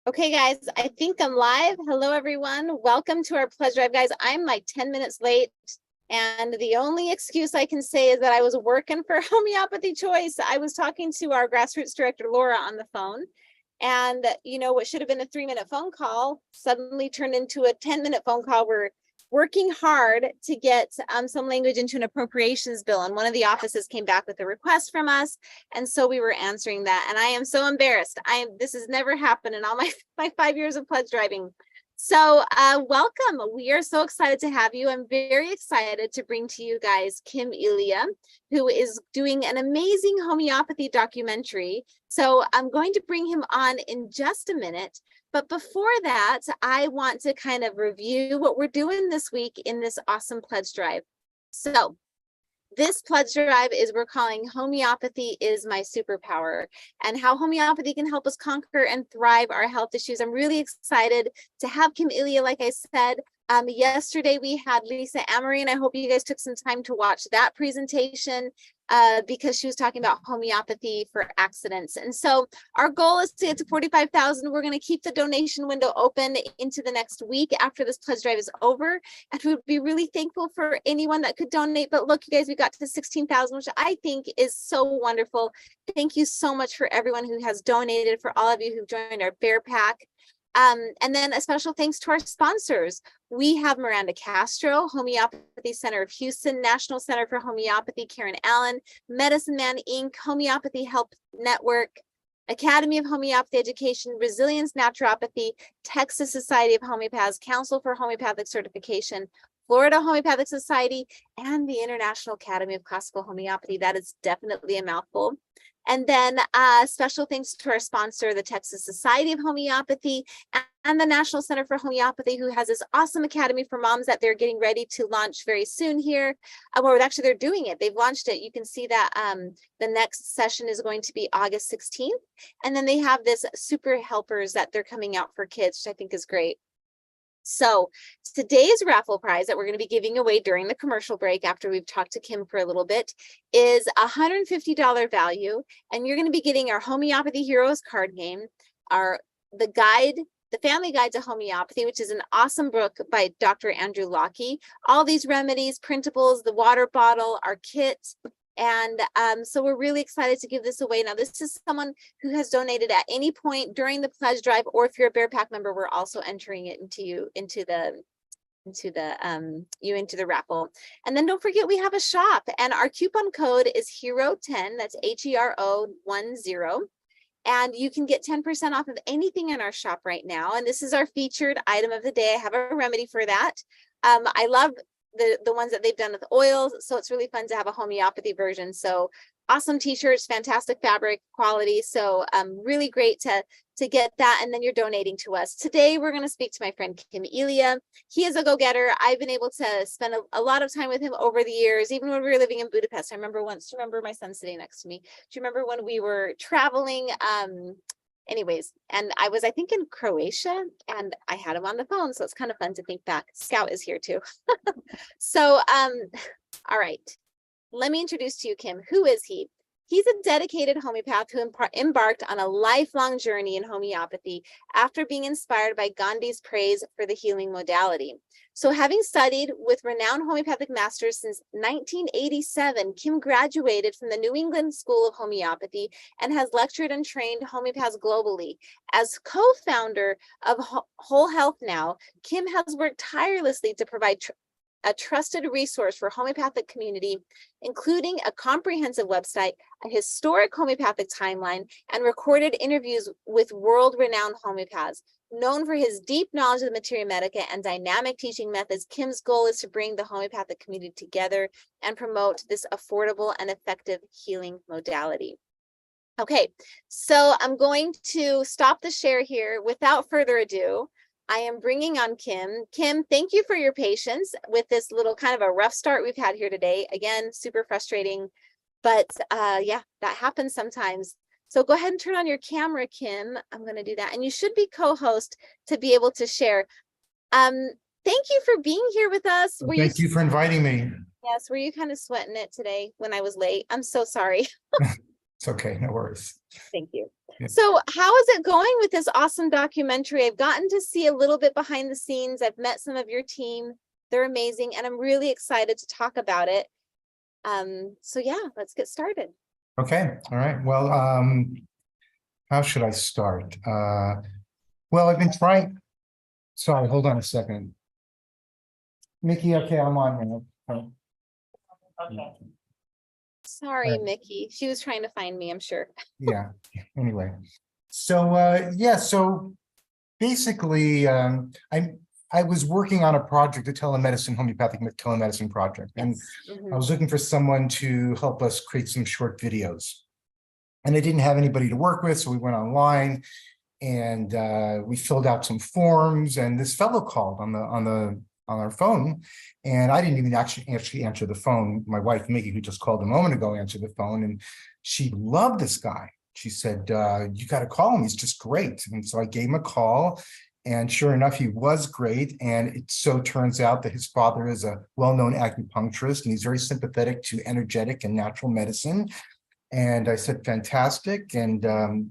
Okay, guys, I think I'm live. Hello, everyone. Welcome to our pledge drive. Guys, I'm like 10 minutes late. And the only excuse I can say is that I was working for Homeopathy Choice. I was talking to our grassroots director, Laura, on the phone. And, what should have been a 3-minute phone call suddenly turned into a 10-minute phone call. We're working hard to get some language into an appropriations bill. And one of the offices came back with a request from us. And so we were answering that. And I am so embarrassed. This has never happened in all my 5 years of pledge driving. So welcome. We are so excited to have you. I'm very excited to bring to you guys Kim Ilia, who is doing an amazing homeopathy documentary. So I'm going to bring him on in just a minute. But before that, I want to kind of review what we're doing this week in this awesome pledge drive. So this pledge drive we're calling Homeopathy is My Superpower, and how homeopathy can help us conquer and thrive our health issues. I'm really excited to have Kim Ilia, like I said. Yesterday we had Lisa Amory, and I hope you guys took some time to watch that presentation because she was talking about homeopathy for accidents. And so our goal is to get to 45,000. We're going to keep the donation window open into the next week after this pledge drive is over. And we would be really thankful for anyone that could donate. But look, you guys, we got to 16,000, which I think is so wonderful. Thank you so much for everyone who has donated, for all of you who've joined our Bear Pack. And then a special thanks to our sponsors. We have Miranda Castro, Homeopathy Center of Houston, National Center for Homeopathy, Karen Allen, Medicine Man Inc., Homeopathy Help Network, Academy of Homeopathy Education, Resilience Naturopathy, Texas Society of Homeopaths, Council for Homeopathic Certification, Florida Homeopathic Society, and the International Academy of Classical Homeopathy. That is definitely a mouthful. And then special thanks to our sponsor, the Texas Society of Homeopathy, and the National Center for Homeopathy, who has this awesome academy for moms that they're getting ready to launch very soon here. Well, actually, they're doing it. They've launched it. You can see that the next session is going to be August 16th. And then they have this super helpers that they're coming out for kids, which I think is great. So today's raffle prize that we're going to be giving away during the commercial break after we've talked to Kim for a little bit is $150 value. And you're going to be getting our Homeopathy Heroes card game, the Family Guide to Homeopathy, which is an awesome book by Dr. Andrew Lockey. All these remedies, printables, the water bottle, our kit. And so we're really excited to give this away. Now, this is someone who has donated at any point during the pledge drive, or if you're a Bear Pack member, we're also entering it into the raffle. And then don't forget, we have a shop, and our coupon code is HERO10. That's HERO10. And you can get 10% off of anything in our shop right now. And this is our featured item of the day. I have a remedy for that. I love the ones that they've done with oils, so it's really fun to have a homeopathy version. So awesome t-shirts, fantastic fabric quality, so really great to get that. And then you're donating to us. Today we're going to speak to my friend Kim Ilia. He is a go-getter. I've been able to spend a lot of time with him over the years, even when we were living in Budapest. I remember once, do you remember my son sitting next to me? Do you remember when we were traveling? Anyways, and I was, I think, in Croatia, and I had him on the phone, so it's kind of fun to think back. Scout is here too. So, all right, let me introduce to you Kim. Who is he? He's a dedicated homeopath who embarked on a lifelong journey in homeopathy after being inspired by Gandhi's praise for the healing modality. So having studied with renowned homeopathic masters since 1987, Kim graduated from the New England School of Homeopathy and has lectured and trained homeopaths globally. As co-founder of Whole Health Now, Kim has worked tirelessly to provide a trusted resource for homeopathic community, including a comprehensive website, a historic homeopathic timeline, and recorded interviews with world-renowned homeopaths. Known for his deep knowledge of the materia medica and dynamic teaching methods, Kim's goal is to bring the homeopathic community together and promote this affordable and effective healing modality. Okay, so I'm going to stop the share here. Without further ado, I am bringing on Kim. Kim, thank you for your patience with this little kind of a rough start we've had here today. Again, super frustrating, but yeah, that happens sometimes. So go ahead and turn on your camera, Kim. I'm going to do that. And you should be co-host to be able to share. Thank you for being here with us. Thank you for inviting me. Yes, were you kind of sweating it today when I was late? I'm so sorry. It's okay, no worries. Thank you. Yeah. So how is it going with this awesome documentary? I've gotten to see a little bit behind the scenes. I've met some of your team. They're amazing, and I'm really excited to talk about it. So yeah, let's get started. Okay, all right. Well, how should I start? Well, I've been trying. Sorry, hold on a second. Mickey, okay, I'm on now. Sorry, Mickey. She was trying to find me, I'm sure. Yeah, anyway. So yeah, so basically I was working on a project, a telemedicine, homeopathic telemedicine project. And I was looking for someone to help us create some short videos. And I didn't have anybody to work with, so we went online and we filled out some forms, and this fellow called on our phone, and I didn't even actually answer the phone. My wife Mickey, who just called a moment ago, answered the phone, and she loved this guy. She said, you got to call him, he's just great. And so I gave him a call, and sure enough, he was great. And it so turns out that his father is a well-known acupuncturist, and he's very sympathetic to energetic and natural medicine. And I said, fantastic. And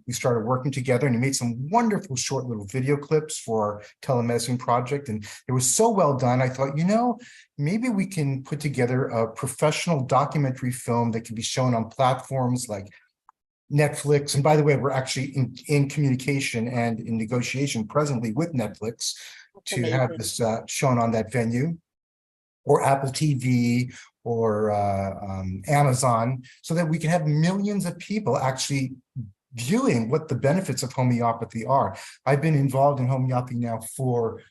we started working together, and he made some wonderful short little video clips for our telemedicine project. And it was so well done. I thought, maybe we can put together a professional documentary film that can be shown on platforms like Netflix. And by the way, we're actually in communication and in negotiation presently with Netflix to have this shown on that venue, or Apple TV, or Amazon, so that we can have millions of people actually viewing what the benefits of homeopathy are. I've been involved in homeopathy now for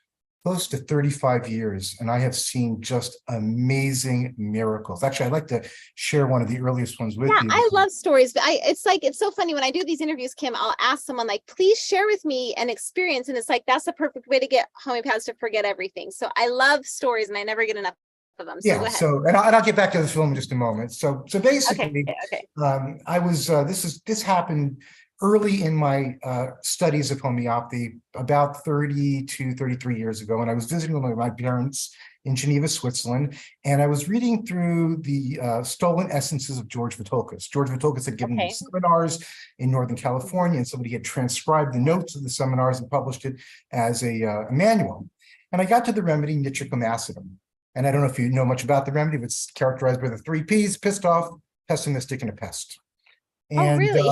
close to 35 years, and I have seen just amazing miracles. Actually, I'd like to share one of the earliest ones with you. I love stories, but it's so funny when I do these interviews, Kim, I'll ask someone like, please share with me an experience. And it's like, that's the perfect way to get homeopaths to forget everything. So I love stories, and I never get enough of them. So yeah, go ahead. so and I'll get back to the film in just a moment. So basically, okay. I was this happened early in my studies of homeopathy, about 30 to 33 years ago, and I was visiting with my parents in Geneva, Switzerland, and I was reading through the Stolen Essences of George Vithoulkas. George Vithoulkas had given these seminars in Northern California, and somebody had transcribed the notes of the seminars and published it as a manual. And I got to the remedy nitricum acidum. And I don't know if you know much about the remedy, but it's characterized by the 3 Ps: pissed off, pessimistic, and a pest. And, really?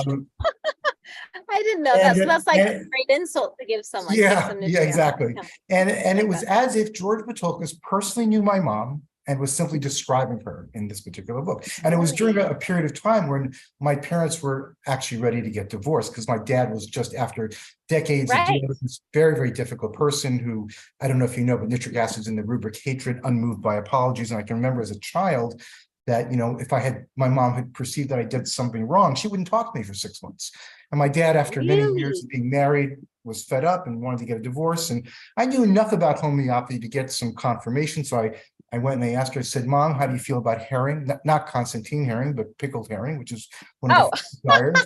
I didn't know that. So that's like a great insult to give someone. Yeah, exactly. And it was as if George Vithoulkas personally knew my mom and was simply describing her in this particular book. And it was during a period of time when my parents were actually ready to get divorced, because my dad was just after decades of dealing with this very, very difficult person who, I don't know if you know, but nitric acid's in the rubric hatred, unmoved by apologies. And I can remember as a child that, if my mom had perceived that I did something wrong, she wouldn't talk to me for 6 months. And my dad, after many years of being married, was fed up and wanted to get a divorce. And I knew enough about homeopathy to get some confirmation. So I went and I asked her, I said, Mom, how do you feel about herring? Not Constantine herring, but pickled herring, which is one of the desires.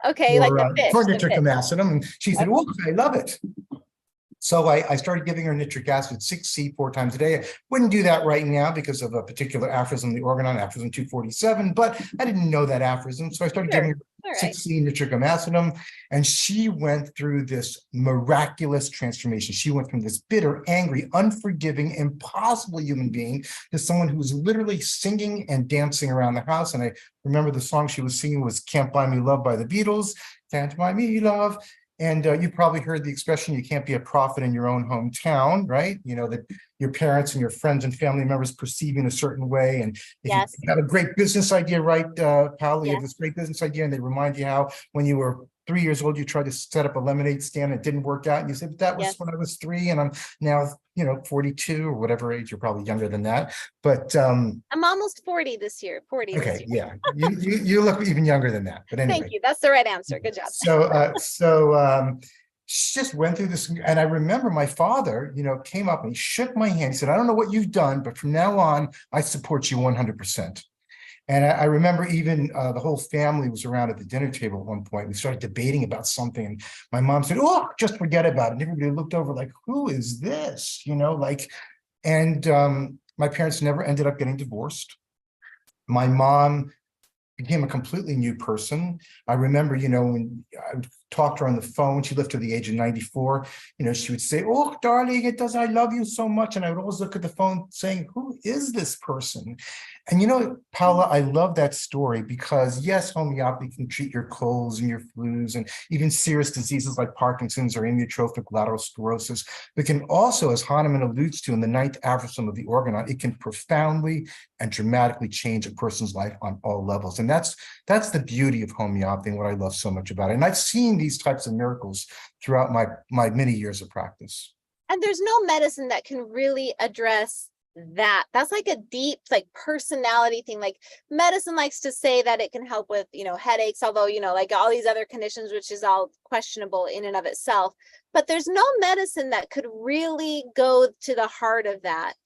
Okay, like the fish. For nitricum acidum. And she said, oh, I love it. So I started giving her nitric acid 6C 4 times a day. I wouldn't do that right now because of a particular aphorism, the organon, aphorism 247, but I didn't know that aphorism. So I started giving her 6C nitricum acidum, and she went through this miraculous transformation. She went from this bitter, angry, unforgiving, impossible human being to someone who was literally singing and dancing around the house. And I remember the song she was singing was Can't Buy Me Love by the Beatles. Can't Buy Me Love. And you probably heard the expression, you can't be a prophet in your own hometown, right? That your parents and your friends and family members perceive in a certain way. And if you have a great business idea, right, Paolo, you have this great business idea, and they remind you how when you were 3 years old, you tried to set up a lemonade stand, it didn't work out. And you said, but that was when I was 3, and I'm now, 42 or whatever age. You're probably younger than that. But I'm almost 40 this year. 40. Okay, yeah, you look even younger than that. But anyway, thank you. That's the right answer. Good job. So she just went through this, and I remember my father, came up and he shook my hand. He said, I don't know what you've done, but from now on, I support you 100%. And I remember even the whole family was around at the dinner table at one point. We started debating about something, and my mom said, oh, just forget about it. And everybody looked over like, who is this? And my parents never ended up getting divorced. My mom became a completely new person. I remember, when I talked to her on the phone, she lived to the age of 94, she would say, "Oh, darling, I love you so much." And I would always look at the phone saying, "Who is this person?" And Paula, I love that story because yes, homeopathy can treat your colds and your flus and even serious diseases like Parkinson's or amyotrophic lateral sclerosis. But can also, as Hahnemann alludes to in the ninth aphorism of the Organon, it can profoundly and dramatically change a person's life on all levels. And that's the beauty of homeopathy and what I love so much about it. And I've seen these types of miracles throughout my many years of practice. And there's no medicine that can really address that. That's like a deep, like personality thing. Like medicine likes to say that it can help with, headaches, although, like all these other conditions, which is all questionable in and of itself. But there's no medicine that could really go to the heart of that.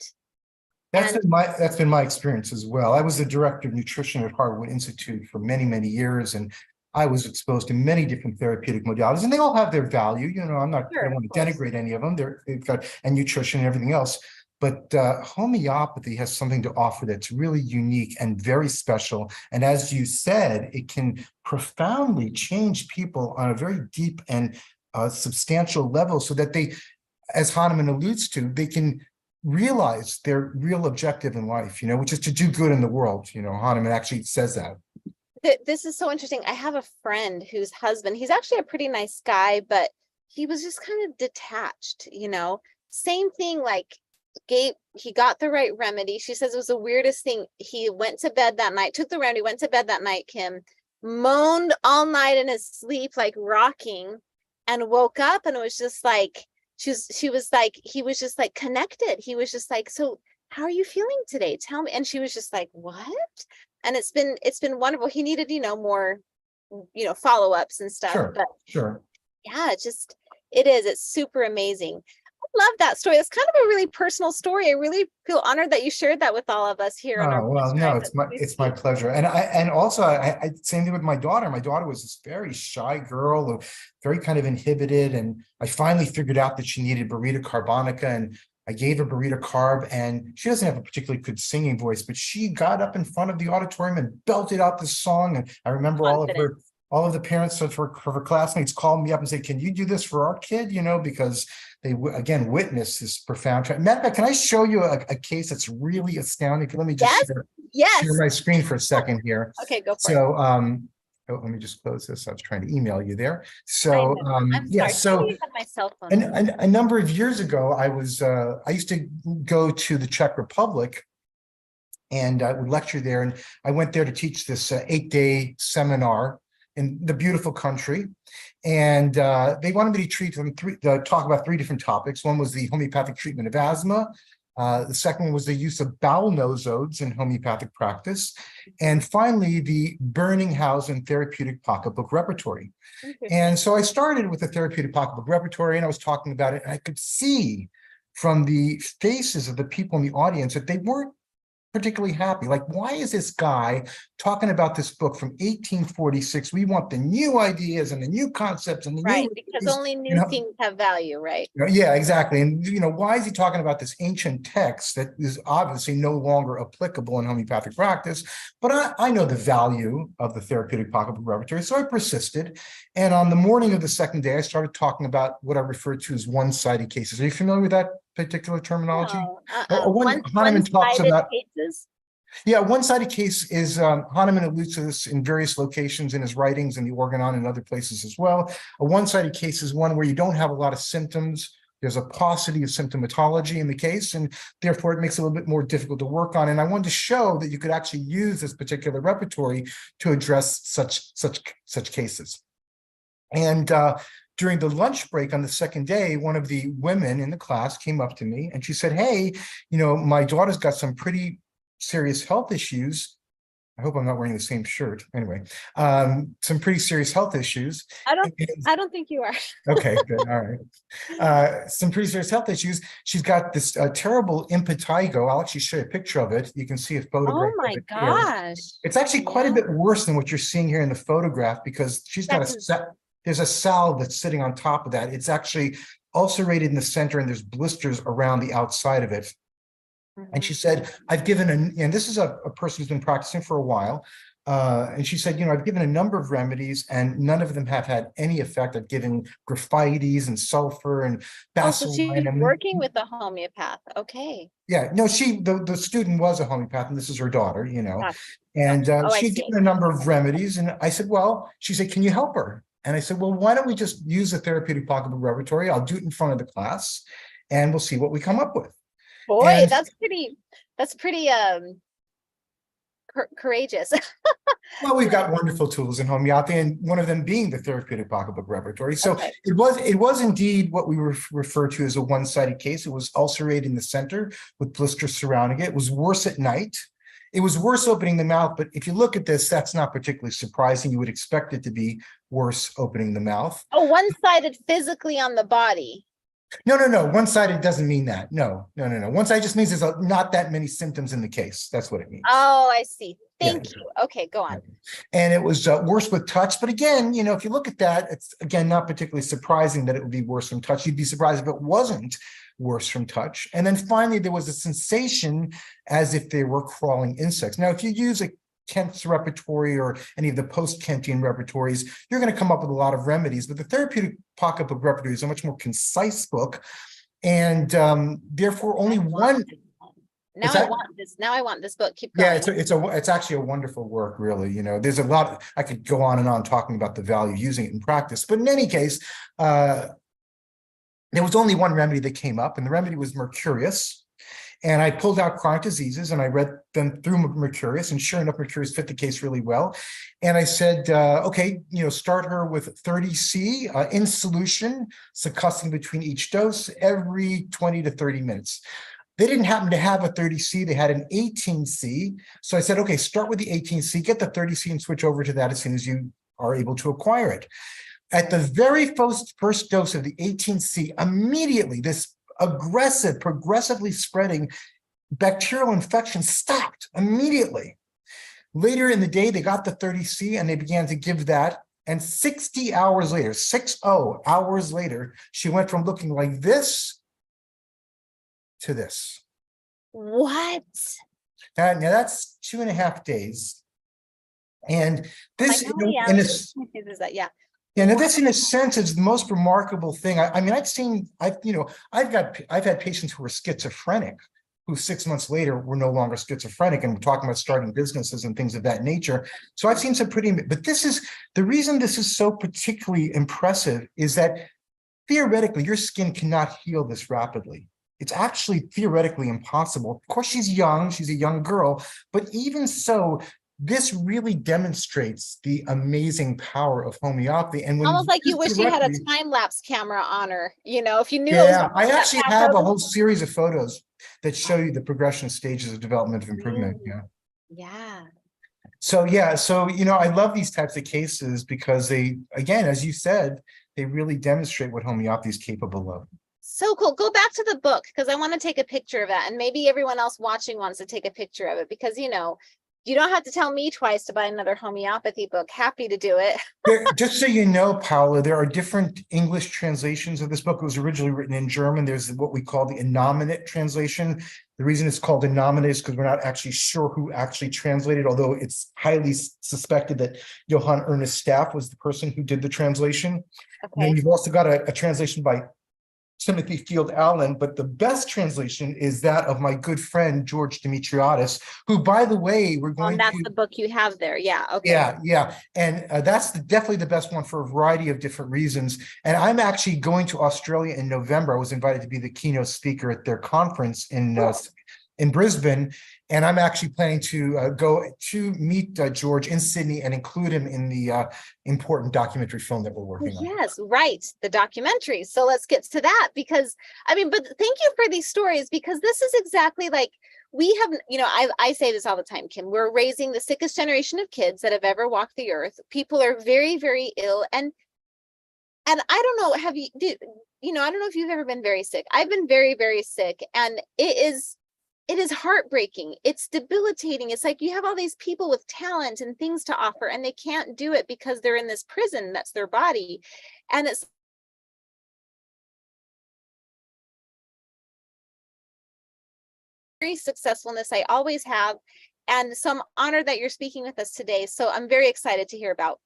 That's been my experience as well. I was the director of nutrition at Harvard Institute for many, many years, and I was exposed to many different therapeutic modalities, and they all have their value. I don't want to denigrate any of them. They've got and nutrition and everything else. But homeopathy has something to offer that's really unique and very special. And as you said, it can profoundly change people on a very deep and substantial level so that they, as Hahnemann alludes to, they can realize their real objective in life, which is to do good in the world. Hahnemann actually says that. This is so interesting. I have a friend whose husband, he's actually a pretty nice guy, but he was just kind of detached, same thing, like he got the right remedy. She says it was the weirdest thing. He went to bed that night, took the remedy, went to bed that night, Kim, moaned all night in his sleep, like rocking, and woke up, and it was just like, she was like, he was just like connected. He was just like, "So how are you feeling today? Tell me." And she was just like, "What?" And it's been wonderful. He needed, more, follow-ups and stuff. Sure, but sure. Yeah, it's super amazing. I love that story. It's kind of a really personal story. I really feel honored that you shared that with all of us here on our well, no, it's my pleasure. And also I same thing with my daughter. My daughter was this very shy girl, very kind of inhibited, and I finally figured out that she needed burrito carbonica, and I gave her burrito carb, and she doesn't have a particularly good singing voice, but she got up in front of the auditorium and belted out this song. And I remember all of the parents of her classmates called me up and said, "Can you do this for our kid?" Because they again witnessed this profound. Matter of fact, can I show you a case that's really astounding? Let me just share my screen for a second here. Okay, go for it. So, let me just close this. I was trying to email you there. So, I'm sorry. I have my cell phone. A number of years ago, I used to go to the Czech Republic, and I would lecture there. And I went there to teach this 8-day seminar in the beautiful country. And they wanted me to talk about 3 different topics. One was the homeopathic treatment of asthma. The second one was the use of bowel nosodes in homeopathic practice. And finally, the Berningshausen therapeutic pocketbook repertory. And so I started with the therapeutic pocketbook repertory, and I was talking about it, and I could see from the faces of the people in the audience that they weren't particularly happy. Like, why is this guy talking about this book from 1846? We want the new ideas and the new concepts and the new, because only new things have value, right? Yeah, exactly. And why is he talking about this ancient text that is obviously no longer applicable in homeopathic practice? But I know the value of the therapeutic pocketbook repertory, so I persisted. And on the morning of the second day, I started talking about what I refer to as one-sided cases. Are you familiar with that particular terminology? Hahnemann talks about cases. Yeah, one-sided case is Hahnemann alludes to this in various locations in his writings in the Organon and other places as well. A one-sided case is one where you don't have a lot of symptoms. There's a paucity of symptomatology in the case, and therefore it makes it a little bit more difficult to work on. And I wanted to show that you could actually use this particular repertory to address such cases. And during the lunch break on the second day, one of the women in the class came up to me and she said, "Hey, my daughter's got some pretty serious health issues." I hope I'm not wearing the same shirt. Anyway, some pretty serious health issues. I don't think you are. Okay, good. All right. Some pretty serious health issues. She's got this terrible impetigo. I'll actually show you a picture of it. You can see a photograph. Oh my gosh. It's actually quite a bit worse than what you're seeing here in the photograph, because she's got there's a salve that's sitting on top of that. It's actually ulcerated in the center, and there's blisters around the outside of it. And she said, "I've given and this is a person who's been practicing for a while. And she said, I've given a number of remedies and none of them have had any effect. I've given graphites and sulfur and Oh, so bacilline. she's And working with a homeopath. Okay. yeah, no, the student was a homeopath, and this is her daughter, Gotcha. and Gotcha. Oh, I she'd see. given a number of remedies. And I said, well, she said, can you help her? And I said, well, why don't we just use the therapeutic pocketbook repertory? I'll do it in front of the class and we'll see what we come up with. Boy, And that's pretty courageous. well, we've got wonderful tools in homeopathy, and one of them being the therapeutic pocketbook repertory. So Okay. it was indeed what we refer to as a one-sided case. It was ulcerated in the center with blisters surrounding it. It was worse at night. It was worse opening the mouth, but if you look at this, that's not particularly surprising. You would expect it to be worse opening the mouth. Oh, one-sided physically on the body. No. One-sided doesn't mean that. No. One-sided just means there's not that many symptoms in the case. That's what it means. Oh, I see. Yeah. Thank you. Okay, go on. And it was worse with touch. But again, if you look at that, it's again not particularly surprising that it would be worse from touch. You'd be surprised if it wasn't worse from touch. And then finally, there was a sensation as if they were crawling insects. Now, if you use a Kent's repertory or any of the post-Kentian repertories, you're going to come up with a lot of remedies. But the therapeutic pocketbook repertory is a much more concise book. And therefore, only one. Now I want this. Now I want this book. Keep going. Yeah, it's actually a wonderful work, really. There's a lot. I could go on and on talking about the value of using it in practice. But in any case, there was only one remedy that came up, and the remedy was Mercurius. And I pulled out chronic diseases and I read them through Mercurius, and sure enough, Mercurius fit the case really well. And I said, okay, start her with 30C in solution, succussing between each dose every 20 to 30 minutes. They didn't happen to have a 30C, they had an 18C. So I said, okay, start with the 18C, get the 30C and switch over to that as soon as you are able to acquire it. At the very first dose of the 18C, immediately this aggressive, progressively spreading bacterial infection stopped immediately. Later in the day, they got the 30C and they began to give that. And 60 hours later, 60 hours later, she went from looking like this to this. What? Now that's 2.5 days. And this, yeah. Yeah, now this in a sense is the most remarkable thing. I mean, I've had patients who were schizophrenic, who 6 months later were no longer schizophrenic, and we're talking about starting businesses and things of that nature. So I've seen some but this is the reason this is so particularly impressive is that theoretically your skin cannot heal this rapidly. It's actually theoretically impossible. Of course, she's young, she's a young girl, but even so, this really demonstrates the amazing power of homeopathy. And when almost like you wish you had a time-lapse camera on her, if you knew. Yeah, I actually have a whole series of photos that show you the progression stages of development of improvement. Yeah. So I love these types of cases because they, again, as you said, they really demonstrate what homeopathy is capable of. So cool. Go back to the book because I want to take a picture of that, and maybe everyone else watching wants to take a picture of it because you don't have to tell me twice to buy another homeopathy book. Happy to do it. Just so you know, Paula, there are different English translations of this book. It was originally written in German. There's what we call the innominate translation. The reason it's called innominate is because we're not actually sure who actually translated, although it's highly suspected that Johann Ernest Staff was the person who did the translation. Okay. And then you've also got a translation by Timothy Field Allen, but the best translation is that of my good friend George Demetriadis, who, by the way, we're going that's the book you have there. Yeah. Okay. Yeah. And that's definitely the best one for a variety of different reasons. And I'm actually going to Australia in November. I was invited to be the keynote speaker at their conference in Brisbane. And I'm actually planning to go to meet George in Sydney and include him in the important documentary film that we're working on. Yes, right. The documentary. So let's get to that because, but thank you for these stories because this is exactly like we have, I say this all the time, Kim, we're raising the sickest generation of kids that have ever walked the earth. People are very, very ill. And I don't know, I don't know if you've ever been very sick. I've been very, very sick and it is heartbreaking. It's debilitating. It's like you have all these people with talent and things to offer and they can't do it because they're in this prison that's their body. And it's very successfulness I always have. And so I'm honored that you're speaking with us today. So I'm very excited to hear about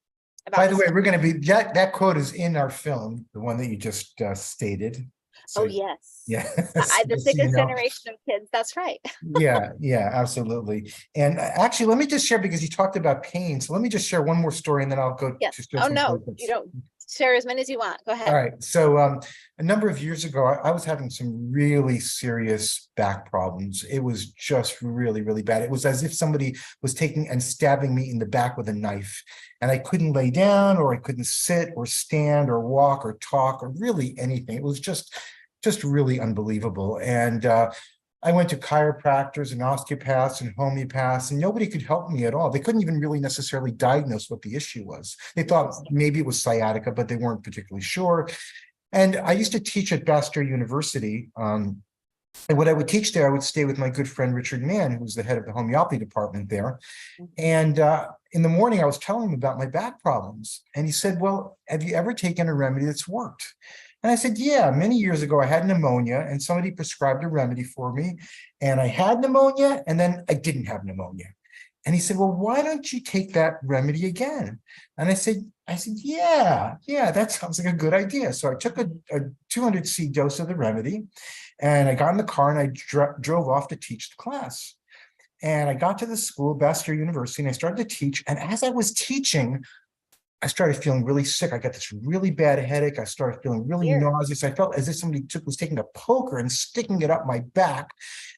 By the this way, film. we're going to be, that quote is in our film, the one that you just stated. So, Oh, yes. yeah. The Just so you sickest know. generation of kids. That's right. Yeah, absolutely. And actually, let me just share, because you talked about pain. So let me just share one more story and then I'll go Yes. to share Oh, some no, purpose. you don't share as many as you want. Go All ahead. right. So a number of years ago, I was having some really serious back problems. It was just really, really bad. It was as if somebody was taking and stabbing me in the back with a knife. And I couldn't lay down, or I couldn't sit or stand or walk or talk or really anything. It was just really unbelievable. And I went to chiropractors and osteopaths and homeopaths, and nobody could help me at all. They couldn't even really necessarily diagnose what the issue was. They thought maybe it was sciatica, but they weren't particularly sure. And I used to teach at Bastyr University. And what I would teach there, I would stay with my good friend Richard Mann, who was the head of the homeopathy department there. And in the morning, I was telling him about my back problems. And he said, well, have you ever taken a remedy that's worked? And I said, yeah, many years ago, I had pneumonia and somebody prescribed a remedy for me. And I had pneumonia and then I didn't have pneumonia. And he said, well, why don't you take that remedy again? And I said, yeah, that sounds like a good idea. So I took a 200C dose of the remedy and I got in the car and I drove off to teach the class. And I got to the school, Bastyr University, and I started to teach. And as I was teaching, I started feeling really sick. I got this really bad headache. I started feeling really nauseous. I felt as if somebody was taking a poker and sticking it up my back.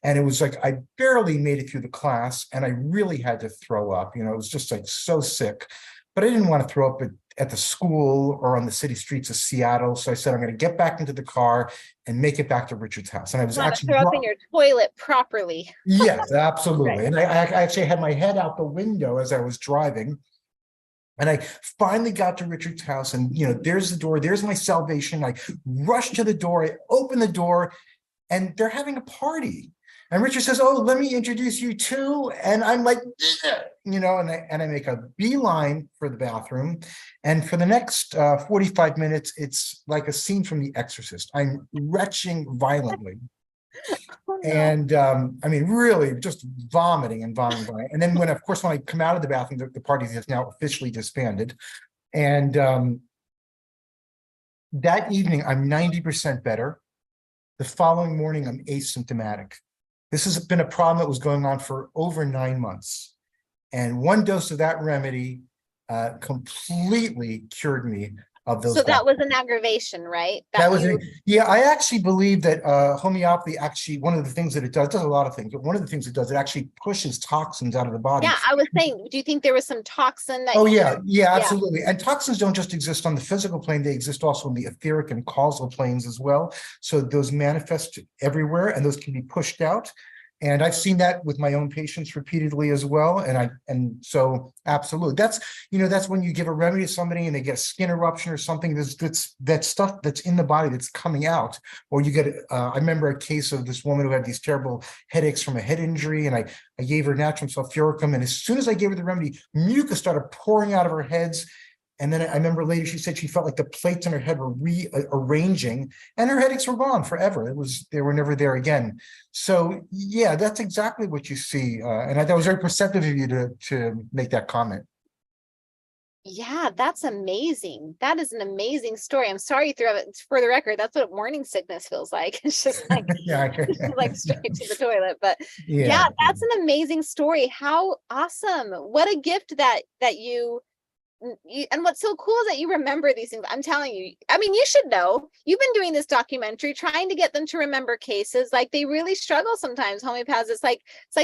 And it was like, I barely made it through the class and I really had to throw up. You know, it was just like so sick, but I didn't want to throw up at the school or on the city streets of Seattle. So I said, I'm going to get back into the car and make it back to Richard's house. And I was actually throw up in your toilet properly. Yes, absolutely. Right. And I actually had my head out the window as I was driving. And I finally got to Richard's house and, you know, there's the door, there's my salvation. I rushed to the door, I opened the door and they're having a party. And Richard says, oh, let me introduce you too. And I'm like, you know, and I make a beeline for the bathroom. And for the next 45 minutes, it's like a scene from The Exorcist. I'm retching violently. Oh, no. And I mean, really just vomiting. And then when I come out of the bathroom, the party is now officially disbanded. And that evening, I'm 90% better. The following morning, I'm asymptomatic. This has been a problem that was going on for over 9 months. And one dose of that remedy completely cured me of those. So that was an aggravation, right? Yeah, I actually believe that homeopathy actually, one of the things that it does a lot of things, but one of the things it does, it actually pushes toxins out of the body. Yeah, I was saying, do you think there was some toxin that? Oh, yeah, absolutely. And toxins don't just exist on the physical plane, they exist also in the etheric and causal planes as well. So those manifest everywhere and those can be pushed out. And I've seen that with my own patients repeatedly as well. And so absolutely, that's when you give a remedy to somebody and they get a skin eruption or something, that stuff that's in the body that's coming out. Or you get, I remember a case of this woman who had these terrible headaches from a head injury, and I gave her natrum sulfuricum, and as soon as I gave her the remedy, mucus started pouring out of her heads. And then I remember later she said she felt like the plates in her head were rearranging and her headaches were gone forever. They were never there again. So yeah, that's exactly what you see. And I thought it was very perceptive of you to make that comment. Yeah, that's amazing. That is an amazing story. I'm sorry you threw it. For the record, that's what morning sickness feels like. It's just like, like straight to the toilet. But yeah, that's an amazing story. How awesome. What a gift that you, and what's so cool is that you remember these things. I'm telling you, I mean, you should know. You've been doing this documentary, trying to get them to remember cases. Like, they really struggle sometimes. Homeopaths, it's like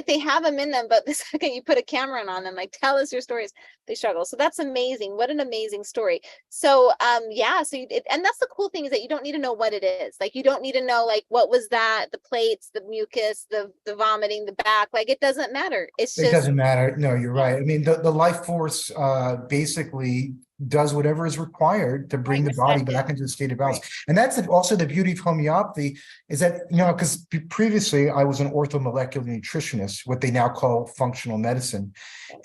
they have them in them, but the second you put a camera on them, like, tell us your stories, they struggle. So that's amazing. What an amazing story. So yeah, so and that's the cool thing, is that you don't need to know what it is. Like, you don't need to know, like, what was that, the plates, the mucus, the vomiting, the back, like, it doesn't matter. It doesn't matter. No, you're right. I mean, the life force basically does whatever is required to bring the body back into a state of balance. And that's also the beauty of homeopathy, is that, you know, because previously I was an orthomolecular nutritionist, what they now call functional medicine.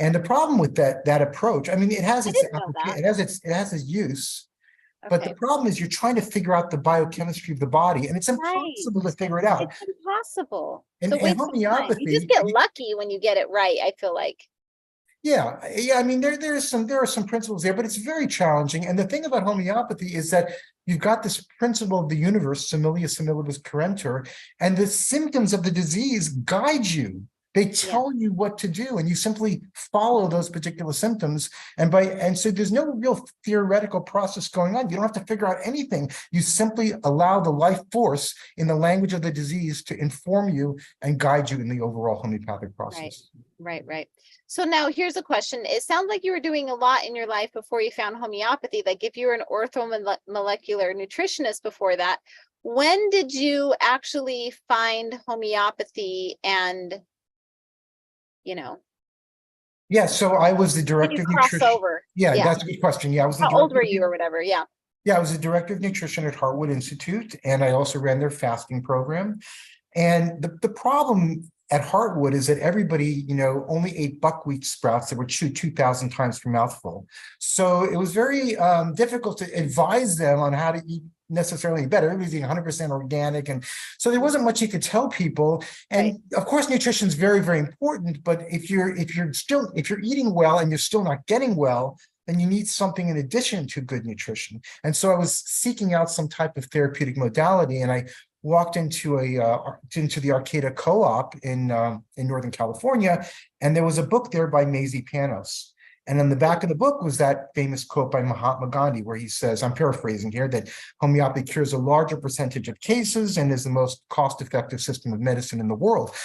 And the problem with that approach, I mean, it has its use, But the Okay. problem is you're trying to figure out the biochemistry of the body, and it's Right. impossible to figure it out. It's impossible. And, So and waste of time. You just homeopathy, get lucky when you get it right, I feel like. yeah. I mean, there are some principles there, but it's very challenging. And the thing about homeopathy is that you've got this principle of the universe, similia similibus curentur, and the symptoms of the disease guide you. They tell you what to do, and you simply follow those particular symptoms. And so there's no real theoretical process going on. You don't have to figure out anything. You simply allow the life force in the language of the disease to inform you and guide you in the overall homeopathic process. Right. So now here's a question. It sounds like you were doing a lot in your life before you found homeopathy. Like if you were an orthomolecular nutritionist before that, when did you actually find homeopathy and, Yeah, so I was the did director you of cross nutrition. over? Yeah, that's a good question. Yeah, I was the How old director were of you or whatever? Yeah. Yeah, I was the director of nutrition at Hartwood Institute, and I also ran their fasting program. And the problem at Hartwood is that everybody, only ate buckwheat sprouts that were chewed 2,000 times per mouthful. So it was very difficult to advise them on how to eat necessarily better. Everybody's eating 100% organic. And so there wasn't much you could tell people. And of course, nutrition is very, very important. But if you're eating well and you're still not getting well, then you need something in addition to good nutrition. And so I was seeking out some type of therapeutic modality, and I walked into the Arcata Co-op in Northern California, and there was a book there by Maisie Panos. And on the back of the book was that famous quote by Mahatma Gandhi, where he says, I'm paraphrasing here, that homeopathy cures a larger percentage of cases and is the most cost-effective system of medicine in the world.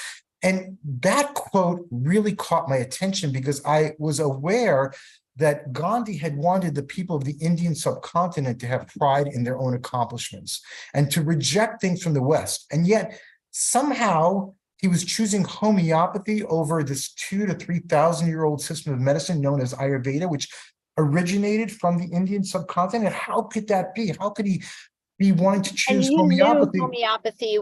And that quote really caught my attention because I was aware that Gandhi had wanted the people of the Indian subcontinent to have pride in their own accomplishments and to reject things from the West. And yet somehow he was choosing homeopathy over this 2,000 to 3,000-year-old system of medicine known as Ayurveda, which originated from the Indian subcontinent. How could that be? How could he be wanting to choose And you homeopathy? knew homeopathy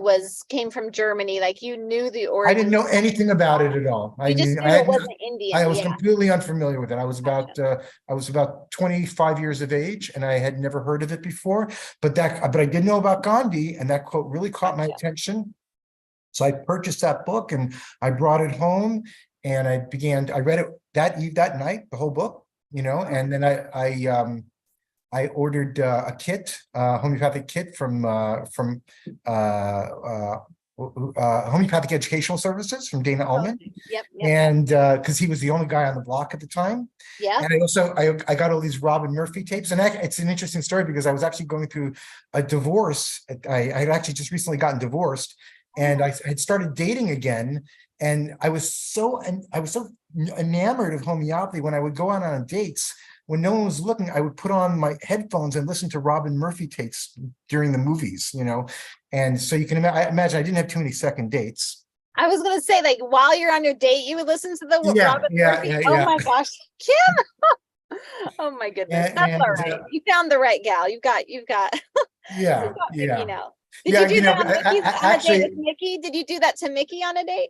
came from Germany, like you knew the I didn't origin. know anything about it at all. You just knew it wasn't Indian. I was Yeah. completely unfamiliar with it. I was about 25 years of age, and I had never heard of it before. But I did know about Gandhi, and that quote really caught my attention. So I purchased that book and I brought it home, and I read it that night, the whole book, and then I ordered a homeopathic kit from Homeopathic Educational Services from Dana Ullman. Yep. And because he was the only guy on the block at the time. Yeah. And I got all these Robin Murphy tapes, and it's an interesting story because I was actually going through a divorce. I had actually just recently gotten divorced, and I had started dating again. And I was so enamored of homeopathy. When I would go out on dates, when no one was looking, I would put on my headphones and listen to Robin Murphy tapes during the movies, And so you can imagine I didn't have too many second dates. I was going to say, like, while you're on your date, you would listen to the Robin Murphy. Yeah. Oh my gosh, Kim. Oh my goodness. That's all right. You found the right gal. You've got yeah. Mickey now. Did you do that on a date with Mickey? Did you do that to Mickey on a date?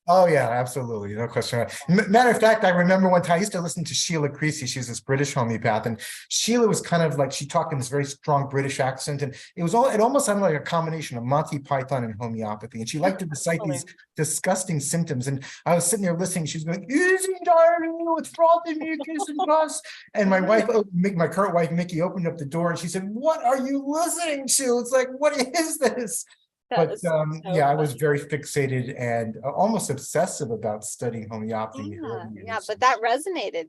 Oh yeah, absolutely. No question. Matter of fact, I remember one time I used to listen to Sheila Creasy. She was this British homeopath, and Sheila was kind of like, she talked in this very strong British accent, and it almost sounded like a combination of Monty Python and homeopathy. And she liked to recite these disgusting symptoms. And I was sitting there listening. She's going, easy diarrhea with frothy mucus and pus. And my wife, my current wife, Mickey, opened up the door and she said, "What are you listening to?" It's like, what is this? But yeah, I was very fixated and almost obsessive about studying homeopathy. Yeah, but that resonated,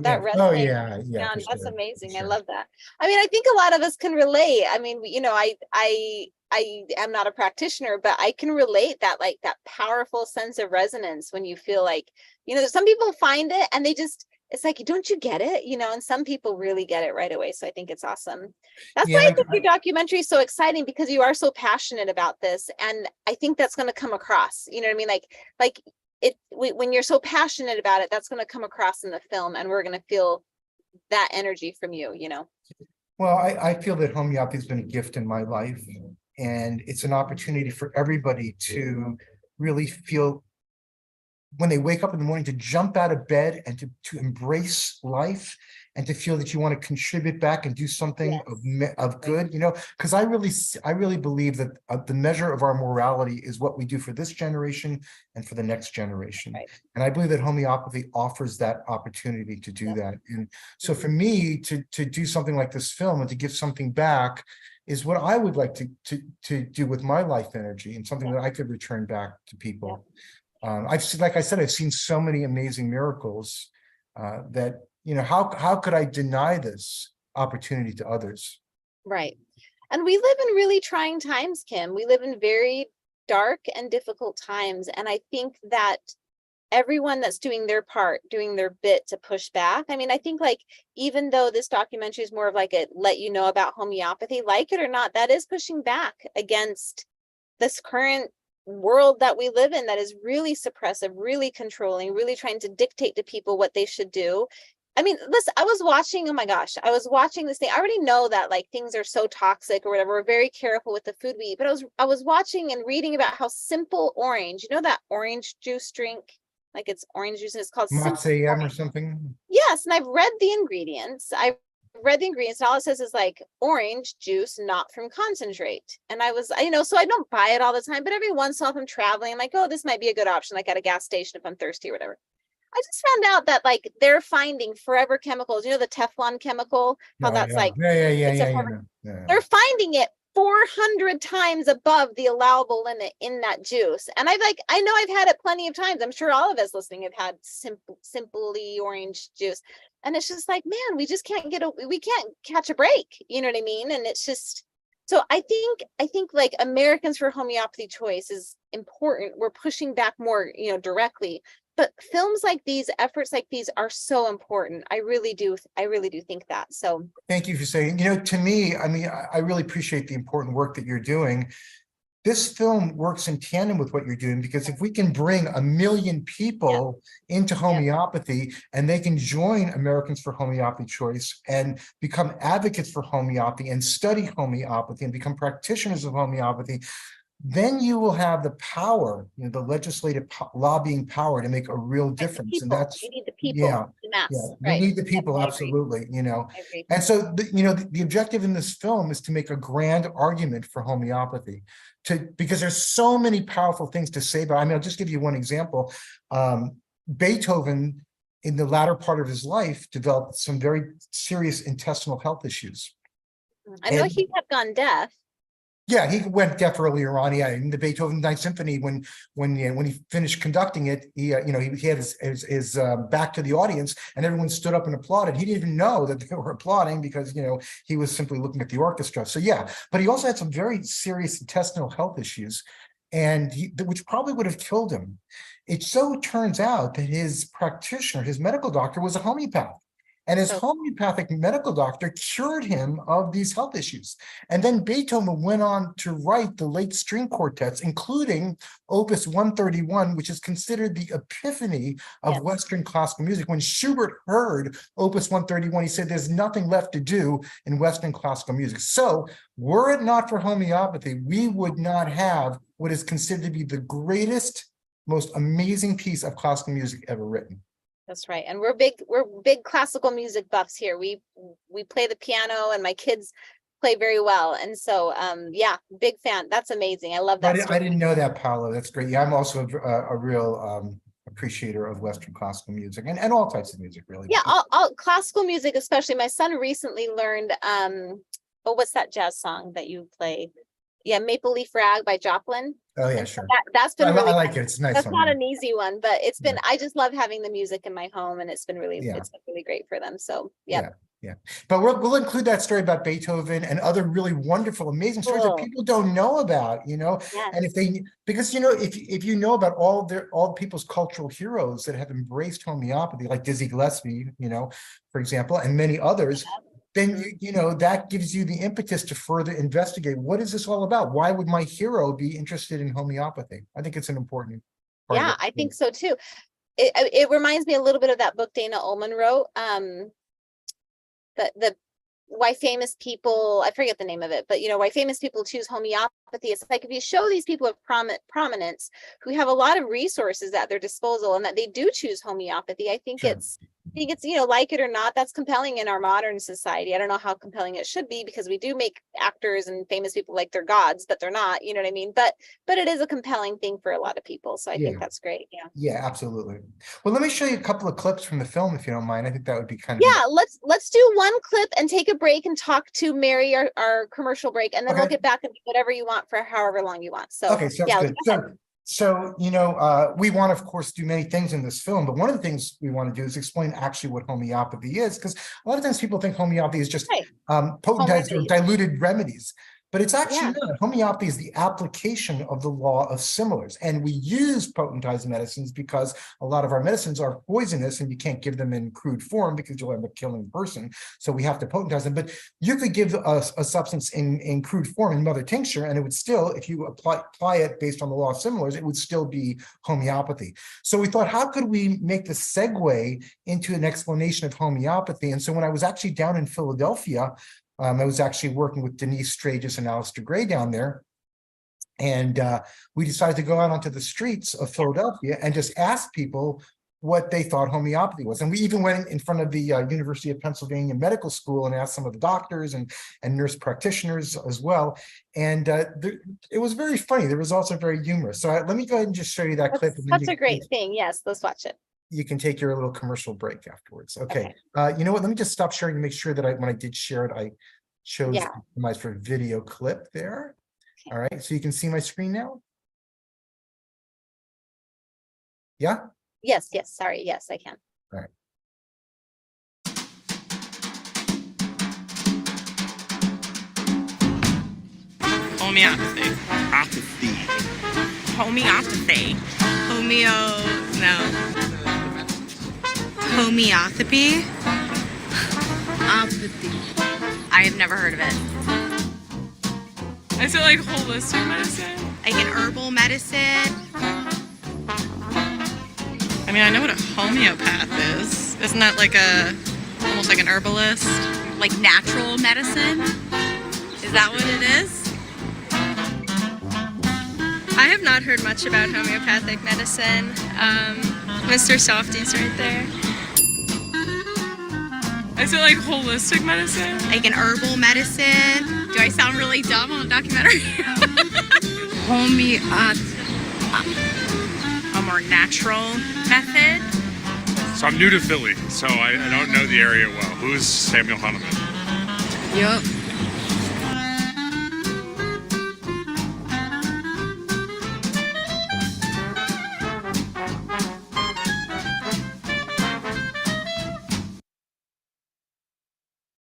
that resonated. Oh yeah. That's amazing. I love that. I mean, I think a lot of us can relate. I mean, I am not a practitioner, but I can relate that, like, that powerful sense of resonance when you feel like, some people find it and it's like, don't you get it? And some people really get it right away. So I think it's awesome. That's why I think your documentary is so exciting, because you are so passionate about this. And I think that's going to come across, you know what I mean? Like when you're so passionate about it, that's going to come across in the film, and we're going to feel that energy from you, Well, I feel that homeopathy has been a gift in my life, and it's an opportunity for everybody to really feel when they wake up in the morning, to jump out of bed and to embrace life and to feel that you want to contribute back and do something of good, because I really believe that the measure of our morality is what we do for this generation and for the next generation. Right. And I believe that homeopathy offers that opportunity to do that. And so for me to do something like this film and to give something back is what I would like to do with my life energy, and something that I could return back to people. Like I said, I've seen so many amazing miracles that, how could I deny this opportunity to others? Right. And we live in really trying times, Kim. We live in very dark and difficult times. And I think that everyone that's doing their part, doing their bit to push back. I mean, I think like, even though this documentary is more of like a let you know about homeopathy, like it or not, that is pushing back against this current world that we live in that is really suppressive, really controlling, really trying to dictate to people what they should do. I mean, listen, I was watching, oh my gosh, I was watching this thing. I already know that like things are so toxic or whatever. We're very careful with the food we eat, but I was watching and reading about how simple orange, that orange juice drink, like it's orange juice and it's called simple Matsayam or orange. something? Yes, and I've read the ingredients. And all it says is like orange juice, not from concentrate. And I was, so I don't buy it all the time, but every once in a while if I'm traveling, I'm like, oh, this might be a good option, like at a gas station if I'm thirsty or whatever. I just found out that like they're finding forever chemicals, the Teflon chemical, how that's like, it's a forever, they're finding it 400 times above the allowable limit in that juice. And I know I've had it plenty of times. I'm sure all of us listening have had simply orange juice. And it's just like, man, we just can't we can't catch a break. You know what I mean? And it's just, so I think like Americans for Homeopathy Choice is important. We're pushing back more, directly. But films like these, efforts like these are so important. I really do think that. So thank you for saying, to me, I mean, I really appreciate the important work that you're doing. This film works in tandem with what you're doing, because if we can bring 1 million people into homeopathy and they can join Americans for Homeopathy Choice and become advocates for homeopathy and study homeopathy and become practitioners of homeopathy, then you will have the power, the legislative lobbying power to make a real difference. And that's, you need the people, the mass, we right? need the people, I agree. absolutely, I agree. And so, the objective in this film is to make a grand argument for homeopathy, because there's so many powerful things to say about. I mean, I'll just give you one example. Beethoven, in the latter part of his life, developed some very serious intestinal health issues. I know he had gone deaf. Yeah, he went deaf earlier on. Yeah, in the Beethoven Ninth Symphony, when he finished conducting it, he had his back to the audience, and everyone stood up and applauded. He didn't even know that they were applauding, because he was simply looking at the orchestra. So yeah, but he also had some very serious intestinal health issues, and which probably would have killed him. It so turns out that his practitioner, his medical doctor, was a homeopath. And his homeopathic medical doctor cured him of these health issues. And then Beethoven went on to write the late string quartets, including Opus 131, which is considered the epiphany of Western classical music. When Schubert heard Opus 131, he said, there's nothing left to do in Western classical music. So were it not for homeopathy, we would not have what is considered to be the greatest, most amazing piece of classical music ever written. That's right. And we're big classical music buffs here. We play the piano, and my kids play very well. And so, yeah, big fan. That's amazing. I love that. I didn't know that, Paolo. That's great. Yeah, I'm also a real appreciator of Western classical music and all types of music, really. Yeah, all classical music, especially. My son recently learned, what's that jazz song that you play? Yeah, Maple Leaf Rag by Joplin. Oh yeah, sure. That's been really, I like it. It's a nice. That's not an easy one, but it's been. I just love having the music in my home, and it's been really, it's been really great for them. So yeah. But we'll include that story about Beethoven and other really wonderful, amazing stories that people don't know about. And because if you know about all people's cultural heroes that have embraced homeopathy, like Dizzy Gillespie, for example, and many others. Then that gives you the impetus to further investigate, what is this all about? Why would my hero be interested in homeopathy? I think it's an important part. Yeah, I think so too. It reminds me a little bit of that book Dana Ullman wrote. The why famous people, I forget the name of it, but why famous people choose homeopathy. It's like if you show these people of prominence who have a lot of resources at their disposal and that they do choose homeopathy, I think Sure. it's like it or not, that's compelling in our modern society. I don't know how compelling it should be because we do make actors and famous people like they're gods, but they're not, you know what I mean? But it is a compelling thing for a lot of people. So I Yeah. think that's great. Yeah. Yeah, absolutely. Well, let me show you a couple of clips from the film, if you don't mind. I think that would be kind of Yeah, let's do one clip and take a break and talk to Mary, our commercial break, and then we'll okay. get back and do whatever you want for however long you want. So Okay, sounds yeah, good. go ahead. So we want to, of course, do many things in this film, but one of the things we want to do is explain actually what homeopathy is, because a lot of times people think homeopathy is just Right. potentized or remedies. diluted remedies. But it's actually Yeah. not. Homeopathy is the application of the law of similars. And we use potentized medicines because a lot of our medicines are poisonous and you can't give them in crude form because you'll end up killing the person. So we have to potentize them. But you could give a substance in crude form, in mother tincture, and it would still, if you apply it based on the law of similars, it would still be homeopathy. So we thought, how could we make the segue into an explanation of homeopathy? And so when I was actually down in Philadelphia, I was actually working with Denise Strages and Alistair Gray down there. And we decided to go out onto the streets of Philadelphia and just ask people what they thought homeopathy was. And we even went in front of the University of Pennsylvania Medical School and asked some of the doctors and nurse practitioners as well. And it was very funny. The results are very humorous. So let me go ahead and just show you that clip. And That's a great thing. Yes, let's watch it. You can take your little commercial break afterwards. Okay. You know what? Let me just stop sharing to make sure that when I did share it, I chose optimize for video clip there. All right. So you can see my screen now. Yeah. Yes. Sorry. Yes, I can. All right. Homeopathy. Apathy. Homeopathy. Homeopathy? Apathy. I have never heard of it. Is it like holistic medicine? Like an herbal medicine? I mean, I know what a homeopath is. Isn't that like almost like an herbalist? Like natural medicine? Is that what it is? I have not heard much about homeopathic medicine. Mr. Softy's right there. Is it like holistic medicine? Like an herbal medicine? Do I sound really dumb on a documentary? A more natural method? So I'm new to Philly, so I don't know the area well. Who's Samuel Hahnemann? Yup.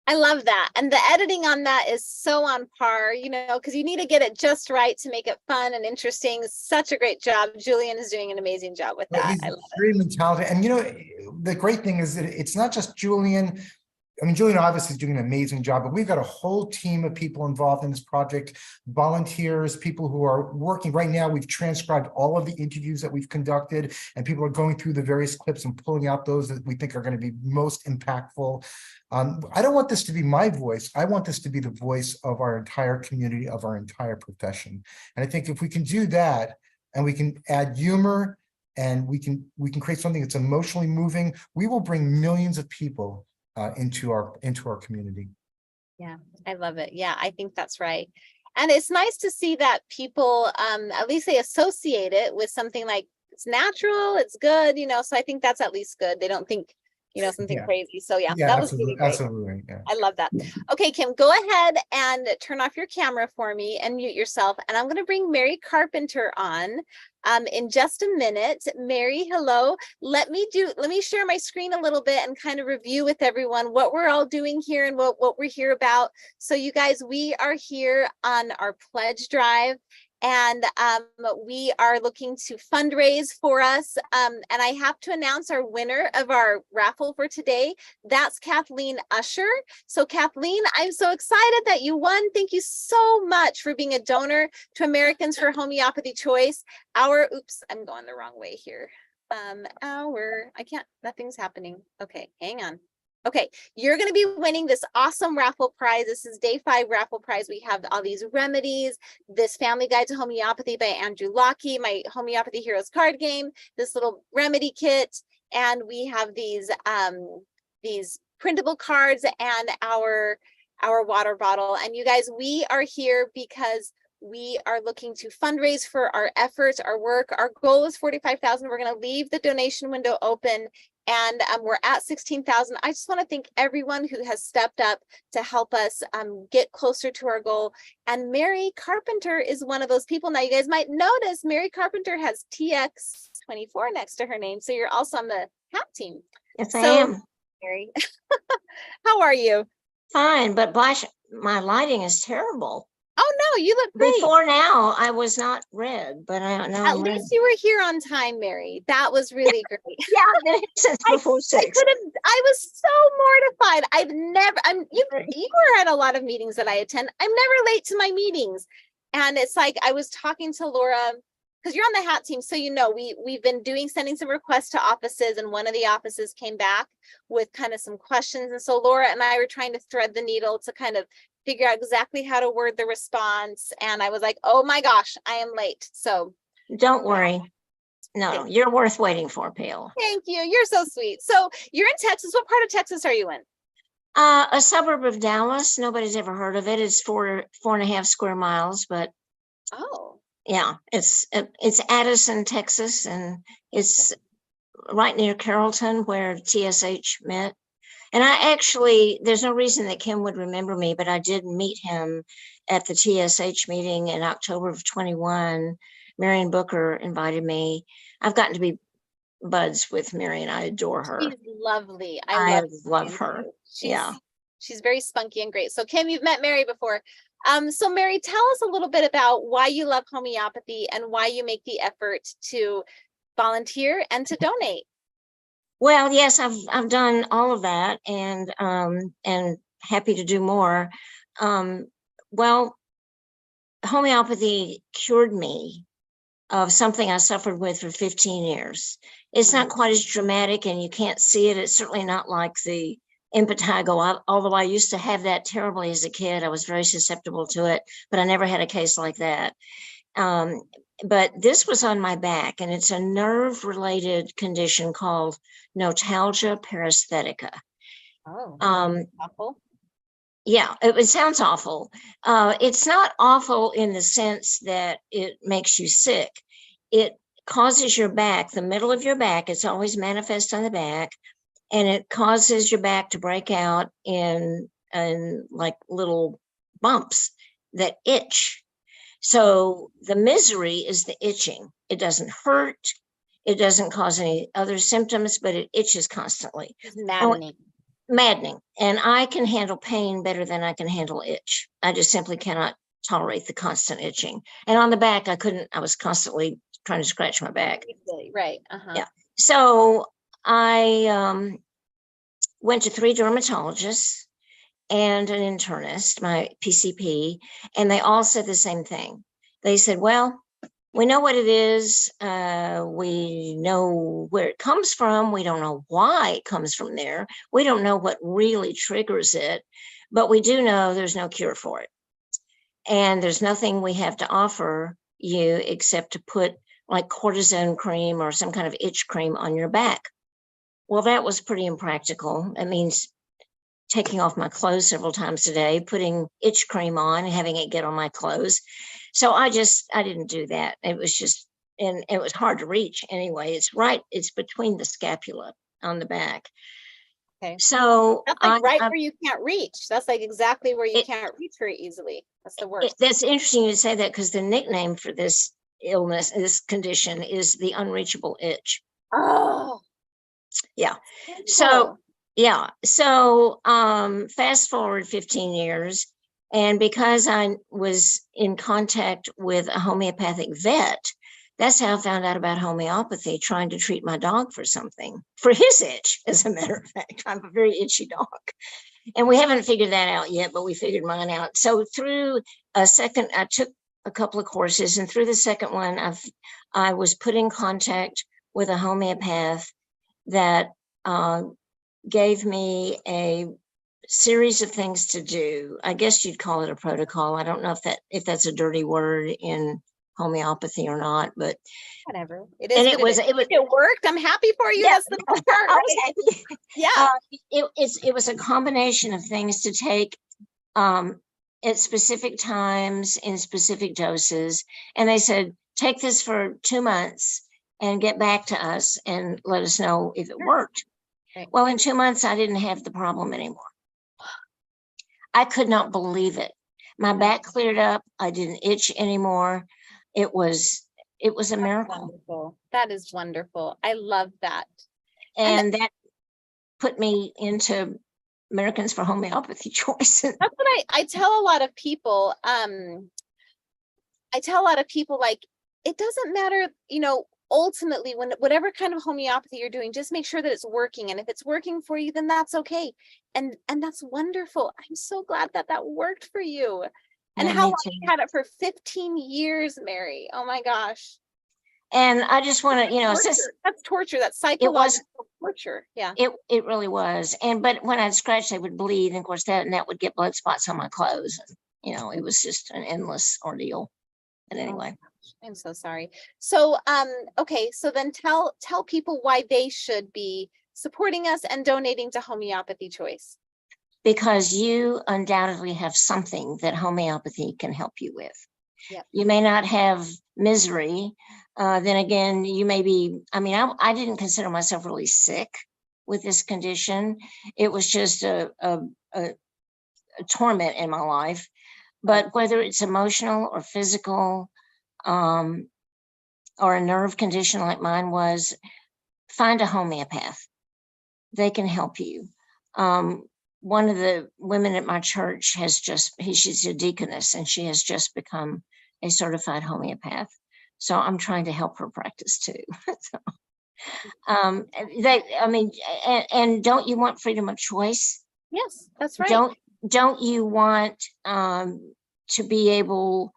I love that. And the editing on that is so on par, because you need to get it just right to make it fun and interesting. Such a great job. Julian is doing an amazing job with that. He's I love extremely talented. And the great thing is that it's not just Julian. I mean, Julian obviously is doing an amazing job, but we've got a whole team of people involved in this project, volunteers, people who are working right now. We've transcribed all of the interviews that we've conducted, and people are going through the various clips and pulling out those that we think are going to be most impactful. I don't want this to be my voice. I want this to be the voice of our entire community, of our entire profession. And I think if we can do that, and we can add humor, and we can create something that's emotionally moving, we will bring millions of people into our community. Yeah, I love it. Yeah, I think that's right. And it's nice to see that people, at least they associate it with something like it's natural, it's good, so I think that's at least good. They don't think, something crazy. So that was really great. Absolutely. Yeah. I love that. Okay, Kim, go ahead and turn off your camera for me and mute yourself. And I'm going to bring Mary Carpenter on in just a minute. Mary, hello. Let me share my screen a little bit and kind of review with everyone what we're all doing here and what we're here about. So you guys, we are here on our pledge drive. And we are looking to fundraise for us. And I have to announce our winner of our raffle for today. That's Kathleen Usher. So Kathleen, I'm so excited that you won. Thank you so much for being a donor to Americans for Homeopathy Choice. Oops, I'm going the wrong way here. Nothing's happening. Okay, hang on. Okay, you're going to be winning this awesome raffle prize. This is day 5 raffle prize. We have all these remedies, this Family Guide to Homeopathy by Andrew Lockie, my Homeopathy Heroes card game, this little remedy kit, and we have these printable cards and our water bottle. And you guys, we are here because we are looking to fundraise for our efforts, our work. Our goal is 45,000. We're going to leave the donation window open, and we're at 16,000. I just want to thank everyone who has stepped up to help us get closer to our goal. And Mary Carpenter is one of those people. Now, you guys might notice Mary Carpenter has TX24 next to her name. So you're also on the hat team. Yes, I am. Mary, how are you? Fine, but gosh, my lighting is terrible. Oh no, you look great. Before now, I was not red, but I don't know. At least you were here on time, Mary. That was really great. Yeah, I've been here since before 6. I was so mortified. You were at a lot of meetings that I attend. I'm never late to my meetings. And it's like, I was talking to Laura, because you're on the hat team. So, you know, we've been sending some requests to offices, and one of the offices came back with kind of some questions. And so Laura and I were trying to thread the needle to kind of figure out exactly how to word the response. And I was like, oh my gosh, I am late. So don't worry. No, you're worth waiting for, Pale. Thank you. You're so sweet. So you're in Texas. What part of Texas are you in? A suburb of Dallas. Nobody's ever heard of it. It's 4.5 square miles, but yeah, it's Addison, Texas, and it's right near Carrollton where TSH met. And I actually, there's no reason that Kim would remember me, but I did meet him at the TSH meeting in October of 21. Marion Booker invited me. I've gotten to be buds with Marion. I adore her. She's lovely. I love her. She's very spunky and great. So Kim, you've met Mary before. So Mary, tell us a little bit about why you love homeopathy and why you make the effort to volunteer and to donate. Well, yes, I've done all of that, and happy to do more. Well, homeopathy cured me of something I suffered with for 15 years. It's not quite as dramatic, and you can't see it. It's certainly not like the impetigo, although I used to have that terribly as a kid. I was very susceptible to it, but I never had a case like that. But this was on my back, and it's a nerve-related condition called notalgia paresthetica. Awful. Yeah, it sounds awful. It's not awful in the sense that it makes you sick. It causes your back, the middle of your back, it's always manifest on the back, and it causes your back to break out in like little bumps that itch. So the misery is the itching. It doesn't hurt. It doesn't cause any other symptoms, but it itches constantly. It's maddening. Maddening. And I can handle pain better than I can handle itch. I just simply cannot tolerate the constant itching. And on the back, I was constantly trying to scratch my back. Right. Yeah. So I went to 3 dermatologists and an internist, my PCP, and they all said the same thing. They said, well, we know what it is. We know where it comes from. We don't know why it comes from there. We don't know what really triggers it, but we do know there's no cure for it. And there's nothing we have to offer you except to put like cortisone cream or some kind of itch cream on your back. Well, that was pretty impractical. It means taking off my clothes several times a day, putting itch cream on and having it get on my clothes. So I didn't do that. It was just, and it was hard to reach anyway. It's between the scapula on the back. Okay. So that's like where you can't reach. That's like exactly where you can't reach very easily. That's the worst. That's interesting you say that, because the nickname for this illness, this condition, is the unreachable itch. Oh. Yeah. So yeah. So fast forward 15 years. And because I was in contact with a homeopathic vet, that's how I found out about homeopathy, trying to treat my dog for something, for his itch, as a matter of fact. I'm a very itchy dog. And we haven't figured that out yet, but we figured mine out. So through I took a couple of courses, and through the second one, I was put in contact with a homeopath that gave me a series of things to do. I guess you'd call it a protocol. I don't know if that's a dirty word in homeopathy or not, but Whatever. It is. and what it was If it worked, I'm happy for you. Yeah. That's the best part, I was right? happy. Yeah. It was a combination of things to take at specific times in specific doses. And they said, take this for 2 months and get back to us and let us know if it worked. Right. Well, in 2 months, I didn't have the problem anymore. I could not believe it. My back cleared up. I didn't itch anymore. It was a miracle. Wonderful. That is wonderful. I love that. And that put me into Americans for Homeopathy Choice. That's what I tell a lot of people. I tell a lot of people, like, it doesn't matter, ultimately, when whatever kind of homeopathy you're doing, just make sure that it's working. And if it's working for you, then that's okay. And that's wonderful. I'm so glad that worked for you. And Yeah, how me long too. you had it for 15 years, Mary. Oh my gosh. And I just want to, since That's torture. That's psychological torture. Yeah. it really was. But when I'd scratch, they would bleed. And of course that would get blood spots on my clothes. And, it was just an endless ordeal. But anyway. I'm so sorry. So, okay. So then tell people why they should be supporting us and donating to Homeopathy Choice. Because you undoubtedly have something that homeopathy can help you with. Yep. You may not have misery. Then again, you may be, I didn't consider myself really sick with this condition. It was just a torment in my life. But whether it's emotional or physical, or a nerve condition like mine was, find a homeopath. They can help you. One of the women at my church she's a deaconess, and she has just become a certified homeopath. So I'm trying to help her practice too. And don't you want freedom of choice? Yes, that's right. Don't you want to be able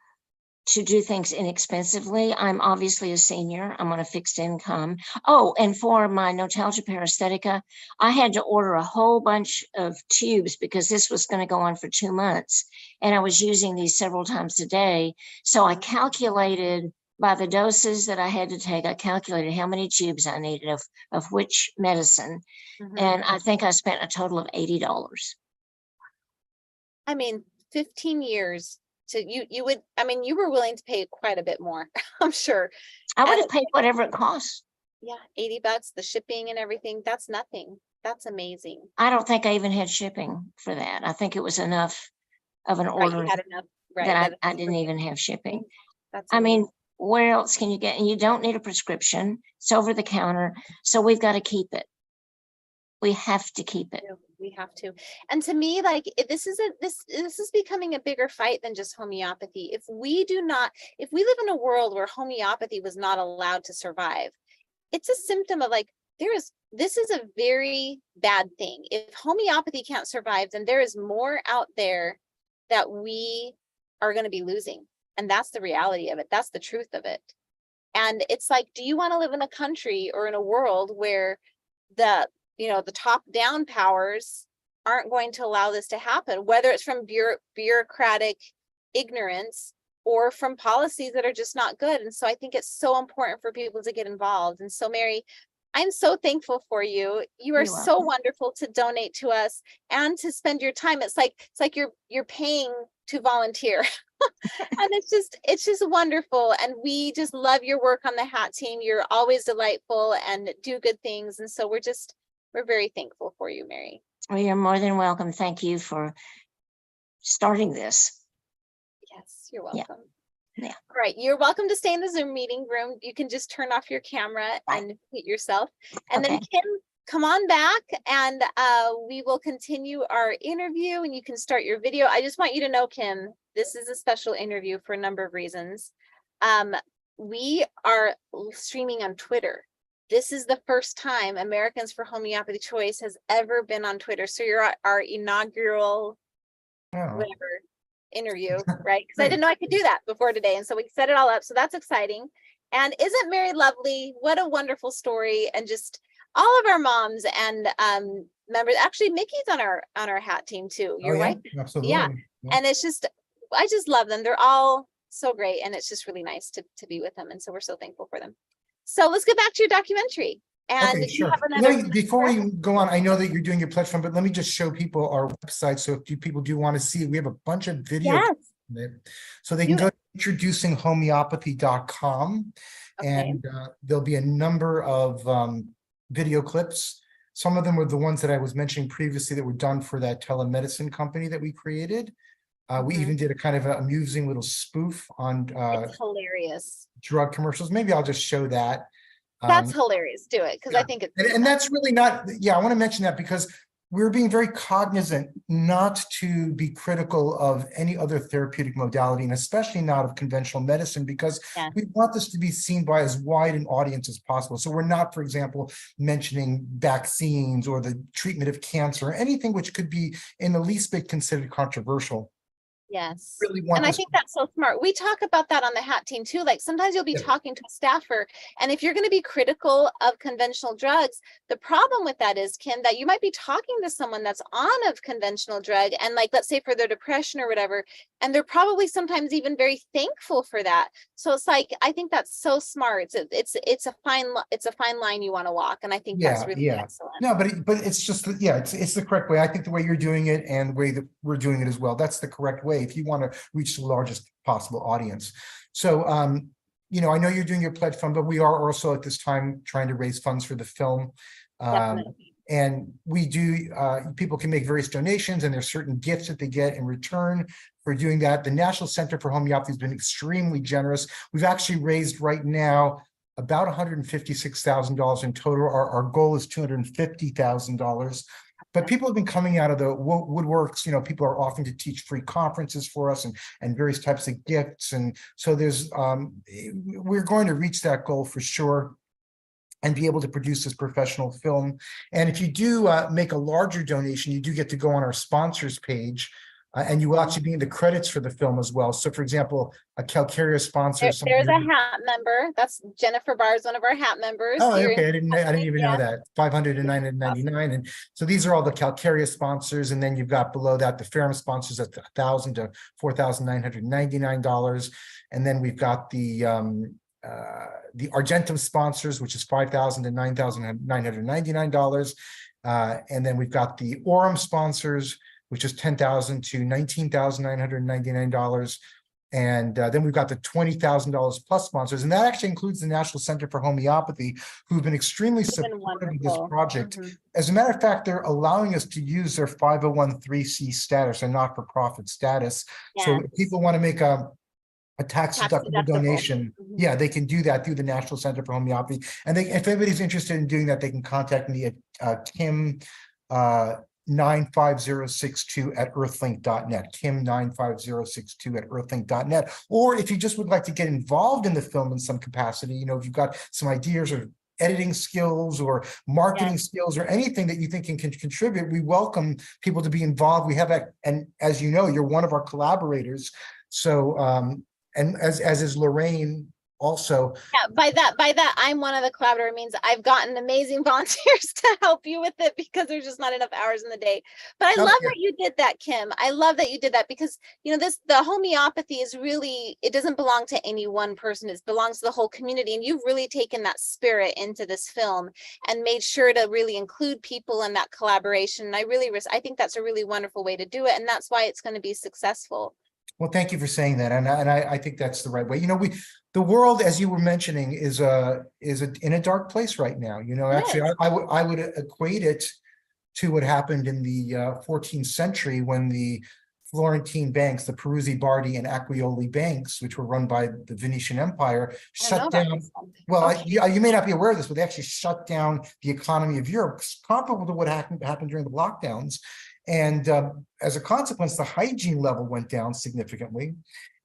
to do things inexpensively? I'm obviously a senior. I'm on a fixed income. Oh, and for my notalgia paresthetica, I had to order a whole bunch of tubes because this was going to go on for 2 months. And I was using these several times a day. So I calculated by the doses that I had to take, I calculated how many tubes I needed of which medicine. Mhm. And I think I spent a total of $80. 15 years. So you were willing to pay quite a bit more, I'm sure. I would have paid whatever it costs. Yeah, $80, the shipping and everything. That's nothing. That's amazing. I don't think I even had shipping for that. I think it was enough of an order You had enough, right, that I didn't even have shipping. That's where else can you get? And you don't need a prescription. It's over the counter. So we've got to keep it. We have to keep it. We have to. And to me, like, this is becoming a bigger fight than just homeopathy. If we live in a world where homeopathy was not allowed to survive, it's a symptom of, like, this is a very bad thing. If homeopathy can't survive, then there is more out there that we are going to be losing. And that's the reality of it. That's the truth of it. And it's like, do you want to live in a country or in a world where the top down powers aren't going to allow this to happen, whether it's from bureaucratic ignorance or from policies that are just not good? And so I think it's so important for people to get involved. And so, Mary, I'm so thankful for you. You are so wonderful to donate to us and to spend your time. It's like you're paying to volunteer. And it's just wonderful. And we just love your work on the hat team. You're always delightful and do good things. And so we're very thankful for you, Mary. Well, you're more than welcome. Thank you for starting this. Yes, you're welcome. Yeah. All right. You're welcome to stay in the Zoom meeting room. You can just turn off your camera and mute yourself. And then Kim, come on back and we will continue our interview and you can start your video. I just want you to know, Kim, this is a special interview for a number of reasons. We are streaming on Twitter. This is the first time Americans for Homeopathy Choice has ever been on Twitter. So you're our inaugural whatever interview, right? Because I didn't know I could do that before today. And so we set it all up. So that's exciting. And isn't Mary lovely? What a wonderful story. And just, all of our moms and members. Actually, Mickey's on our hat team too. Oh, You're yeah, right. absolutely. Yeah. Yeah. And it's just, I just love them. They're all so great, and it's just really nice to be with them. And so we're so thankful for them. So let's get back to your documentary. And Okay, you sure. have another. Before we go on, I know that you're doing your pledge fund, but let me just show people our website. So if people do want to see it, we have a bunch of videos. Yes. So they can go to introducinghomeopathy.com, Okay. and there'll be a number of video clips. Some of them were the ones that I was mentioning previously that were done for that telemedicine company that we created. We even did a kind of an amusing little spoof on It's hilarious. drug commercials. Maybe I'll just show that. That's hilarious. Do it, because I think it's And that's really not, yeah, I want to mention that because we're being very cognizant not to be critical of any other therapeutic modality, and especially not of conventional medicine, because we want this to be seen by as wide an audience as possible. So we're not, for example, mentioning vaccines or the treatment of cancer or anything which could be in the least bit considered controversial. Yes. Really want And I this- think that's so smart. We talk about that on the hat team too. Like sometimes you'll be talking to a staffer, and if you're going to be critical of conventional drugs, the problem with that is, Kim, that you might be talking to someone that's on a conventional drug, and like, let's say for their depression or whatever, and they're probably sometimes even very thankful for that. So it's like, I think that's so smart. It's a fine line you want to walk. And I think that's really excellent. No, but it's just, it's the correct way. I think the way you're doing it and the way that we're doing it as well, that's the correct way if you want to reach the largest possible audience. So, you know, I know you're doing your pledge fund, but we are also at this time trying to raise funds for the film. And we do, people can make various donations, and there's certain gifts that they get in return for doing that. The National Center for Homeopathy has been extremely generous. We've actually raised right now about $156,000 in total. Our goal is $250,000. But people have been coming out of the woodworks. You know, people are offering to teach free conferences for us and various types of gifts. And so there's, we're going to reach that goal for sure and be able to produce this professional film. And if you do make a larger donation, you do get to go on our sponsors page, and you will actually be in the credits for the film as well. So for example, a Calcaria sponsor. There's a hat member. That's Jennifer Barr, one of our hat members. Oh, okay. I didn't even know that. 599. And so these are all the Calcaria sponsors. And then you've got below that the Ferrum sponsors at $1,000 to $4,999. And then we've got the Argentum sponsors, which is $5,000 to $9,999. And then we've got the Aurum sponsors, which is $10,000 to $19,999. And then we've got the $20,000 plus sponsors. And that actually includes the National Center for Homeopathy, who've been extremely supportive of this project. As a matter of fact, they're allowing us to use their 501(c)(3) status, or not-for-profit status. So if people want to make a tax-deductible donation, they can do that through the National Center for Homeopathy. And if anybody's interested in doing that, they can contact me at Kim 95062 at earthlink.net, Kim 95062 at earthlink.net. Or if you just would like to get involved in the film in some capacity, you know, if you've got some ideas or editing skills or marketing skills or anything that you think can contribute, we welcome people to be involved. We have that, and as you know, you're one of our collaborators. So, and as is Lorraine also. Yeah, by that, I'm one of the collaborators. Means I've gotten amazing volunteers to help you with it, because there's just not enough hours in the day. But I love that you did that, Kim. I love that you did that, because, you know, the homeopathy is really, it doesn't belong to any one person. It belongs to the whole community. And you've really taken that spirit into this film and made sure to really include people in that collaboration. And I think that's a really wonderful way to do it. And that's why it's going to be successful. Well, thank you for saying that, and I think that's the right way. You know, the world, as you were mentioning, is in a dark place right now. You know, actually, I would equate it to what happened in the 14th century when the Florentine banks, the Peruzzi, Bardi, and Acquaioli banks, which were run by the Venetian Empire, shut down. Well, you may not be aware of this, but they actually shut down the economy of Europe, comparable to what happened during the lockdowns. And as a consequence, the hygiene level went down significantly.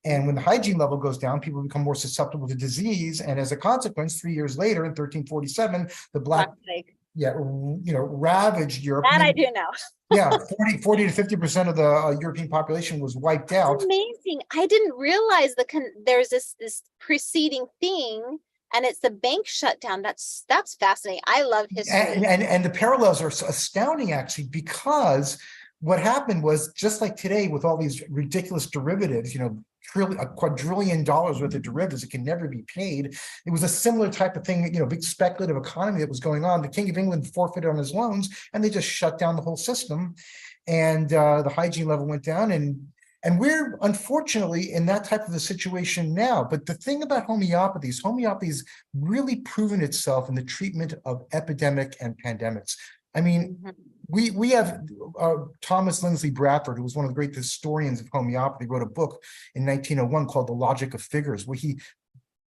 And when the hygiene level goes down, people become more susceptible to disease. And as a consequence, 3 years later, in 1347, the Black Plague, ravaged Europe. That I do know. 40 to 50% of the European population was wiped out. Amazing. I didn't realize there's this preceding thing and it's the bank shutdown. That's fascinating. I love history. And the parallels are so astounding, actually, because what happened was, just like today with all these ridiculous derivatives, you know, a quadrillion dollars worth of derivatives that can never be paid. It was a similar type of thing, you know, big speculative economy that was going on. The King of England forfeited on his loans, and they just shut down the whole system, and the hygiene level went down. And we're unfortunately in that type of a situation now. But the thing about homeopathy's really proven itself in the treatment of epidemic and pandemics. I mean, we have Thomas Lindsley Bradford, who was one of the great historians of homeopathy, wrote a book in 1901 called The Logic of Figures, where he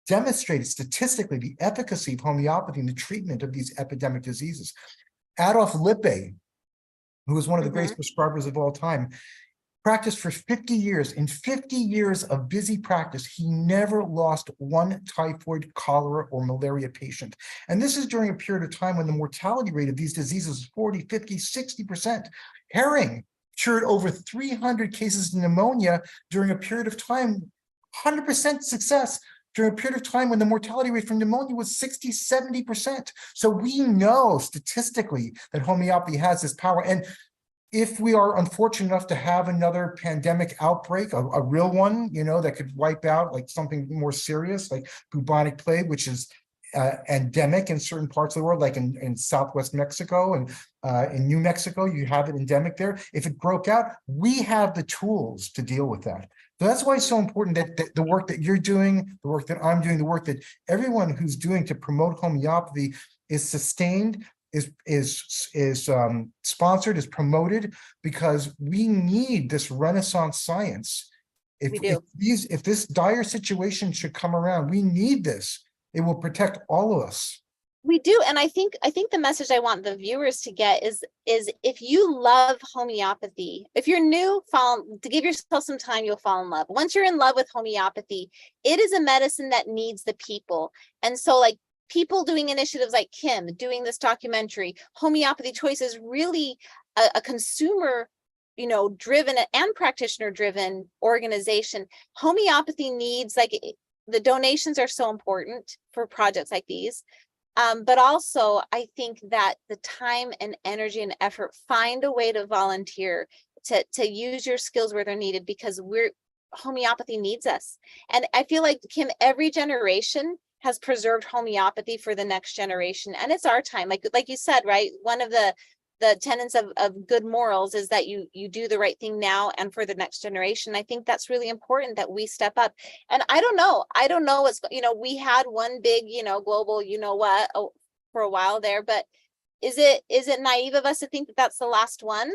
demonstrated statistically the efficacy of homeopathy in the treatment of these epidemic diseases. Adolf Lippe, who was one of the greatest prescribers of all time, practiced for 50 years. In 50 years of busy practice, he never lost one typhoid, cholera, or malaria patient. And this is during a period of time when the mortality rate of these diseases is 40, 50, 60%. Herring cured over 300 cases of pneumonia during a period of time, 100% success, during a period of time when the mortality rate from pneumonia was 60, 70%. So we know statistically that homeopathy has this power. And if we are unfortunate enough to have another pandemic outbreak, a real one, you know, that could wipe out like something more serious, like bubonic plague, which is endemic in certain parts of the world, like in Southwest Mexico and in New Mexico, you have it endemic there. If it broke out, we have the tools to deal with that. So that's why it's so important that the work that you're doing, the work that I'm doing, the work that everyone who's doing to promote homeopathy is sustained, is sponsored, is promoted, because we need this Renaissance science. If this dire situation should come around, we need this. It will protect all of us. We do. And I think the message I want the viewers to get is if you love homeopathy, if you're new, to give yourself some time, you'll fall in love. Once you're in love with homeopathy, it is a medicine that needs the people. And so, like, people doing initiatives like Kim, doing this documentary, Homeopathy Choice is really a consumer, you know, driven and practitioner driven organization. Homeopathy needs, like, the donations are so important for projects like these. But also I think that the time and energy and effort, find a way to volunteer, to use your skills where they're needed, because homeopathy needs us. And I feel like, Kim, every generation has preserved homeopathy for the next generation, and it's our time. Like you said, right? One of the tenets of good morals is that you do the right thing now and for the next generation. I think that's really important, that we step up. And I don't know what's, you know, we had one big, you know, global, you know what, for a while there, but is it naive of us to think that that's the last one?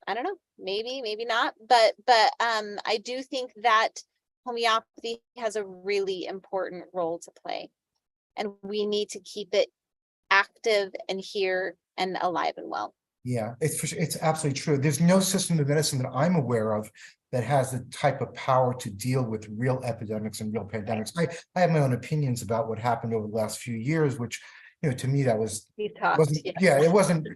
I don't know, maybe not, but I do think that homeopathy has a really important role to play, and we need to keep it active and here and alive and well. Yeah, it's absolutely true. There's no system of medicine that I'm aware of that has the type of power to deal with real epidemics and real pandemics. I have my own opinions about what happened over the last few years, which, you know, to me, that was, it wasn't,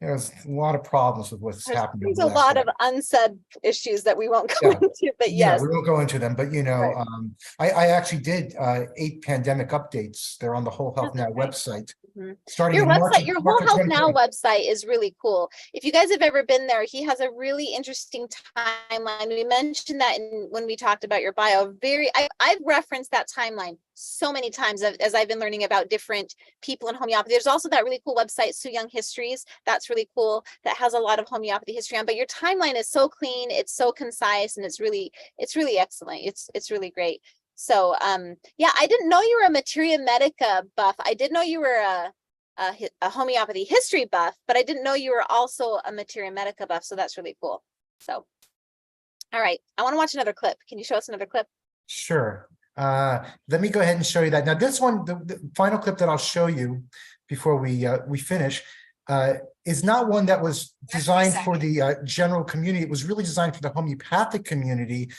there was a lot of problems with what's happened. There's a lot of unsaid issues that we won't go into, but yes. We won't go into them, but, you know, I actually did 8 pandemic updates. They're on the Whole Health Now website. Starting your website, your Whole Health Now 2020. website is really cool. If you guys have ever been there, he has a really interesting timeline. We mentioned that when we talked about your bio. I've referenced that timeline so many times as I've been learning about different people in homeopathy. There's also that really cool website, Sue Young Histories. That's really cool. That has a lot of homeopathy history on. But your timeline is so clean, it's so concise, and it's really excellent. It's really great. So yeah, I didn't know you were a materia medica buff. I did know you were a homeopathy history buff, but I didn't know you were also a materia medica buff. So that's really cool. So, all right, I want to watch another clip. Can you show us another clip? Sure. Let me go ahead and show you that. Now, this one, the final clip that I'll show you before we finish, is not one that was designed for the general community. It was really designed for the homeopathic community.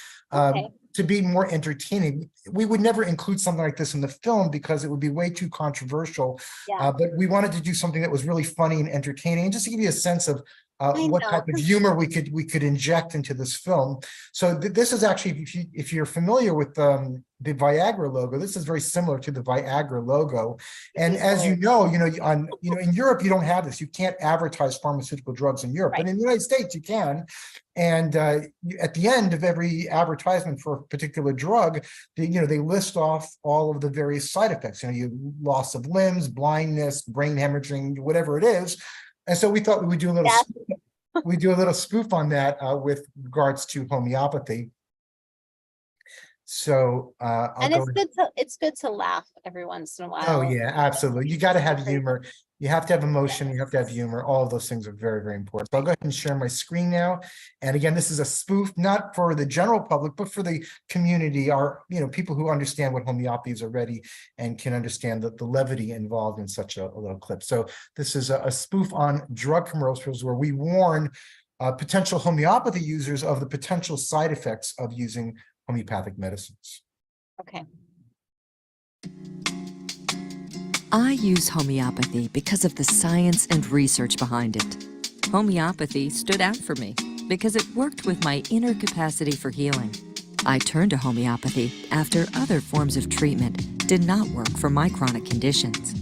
To be more entertaining. We would never include something like this in the film because it would be way too controversial. But we wanted to do something that was really funny and entertaining, and just to give you a sense of what type of humor we could inject into this film. So this is actually, if you're familiar with the the Viagra logo. This is very similar to the Viagra logo. And is as hilarious. in Europe, you don't have this. You can't advertise pharmaceutical drugs in Europe, Right. but in the United States, you can. And at the end of every advertisement for a particular drug, they list off all of the various side effects. Loss of limbs, blindness, brain hemorrhaging, whatever it is. And so we thought we would do a little spoof on that with regards to homeopathy. So And it's good to laugh every once in a while. Oh yeah, absolutely. You got to have humor. You have to have emotion. You have to have humor. All of those things are very, very important. So I'll go ahead and share my screen now. And again, this is a spoof, not for the general public, but for the community, people who understand what homeopathy is already and can understand the levity involved in such a little clip. So this is a spoof on drug commercials where we warn potential homeopathy users of the potential side effects of using homeopathic medicines. Okay. I use homeopathy because of the science and research behind it. Homeopathy stood out for me because it worked with my inner capacity for healing. I turned to homeopathy after other forms of treatment did not work for my chronic conditions.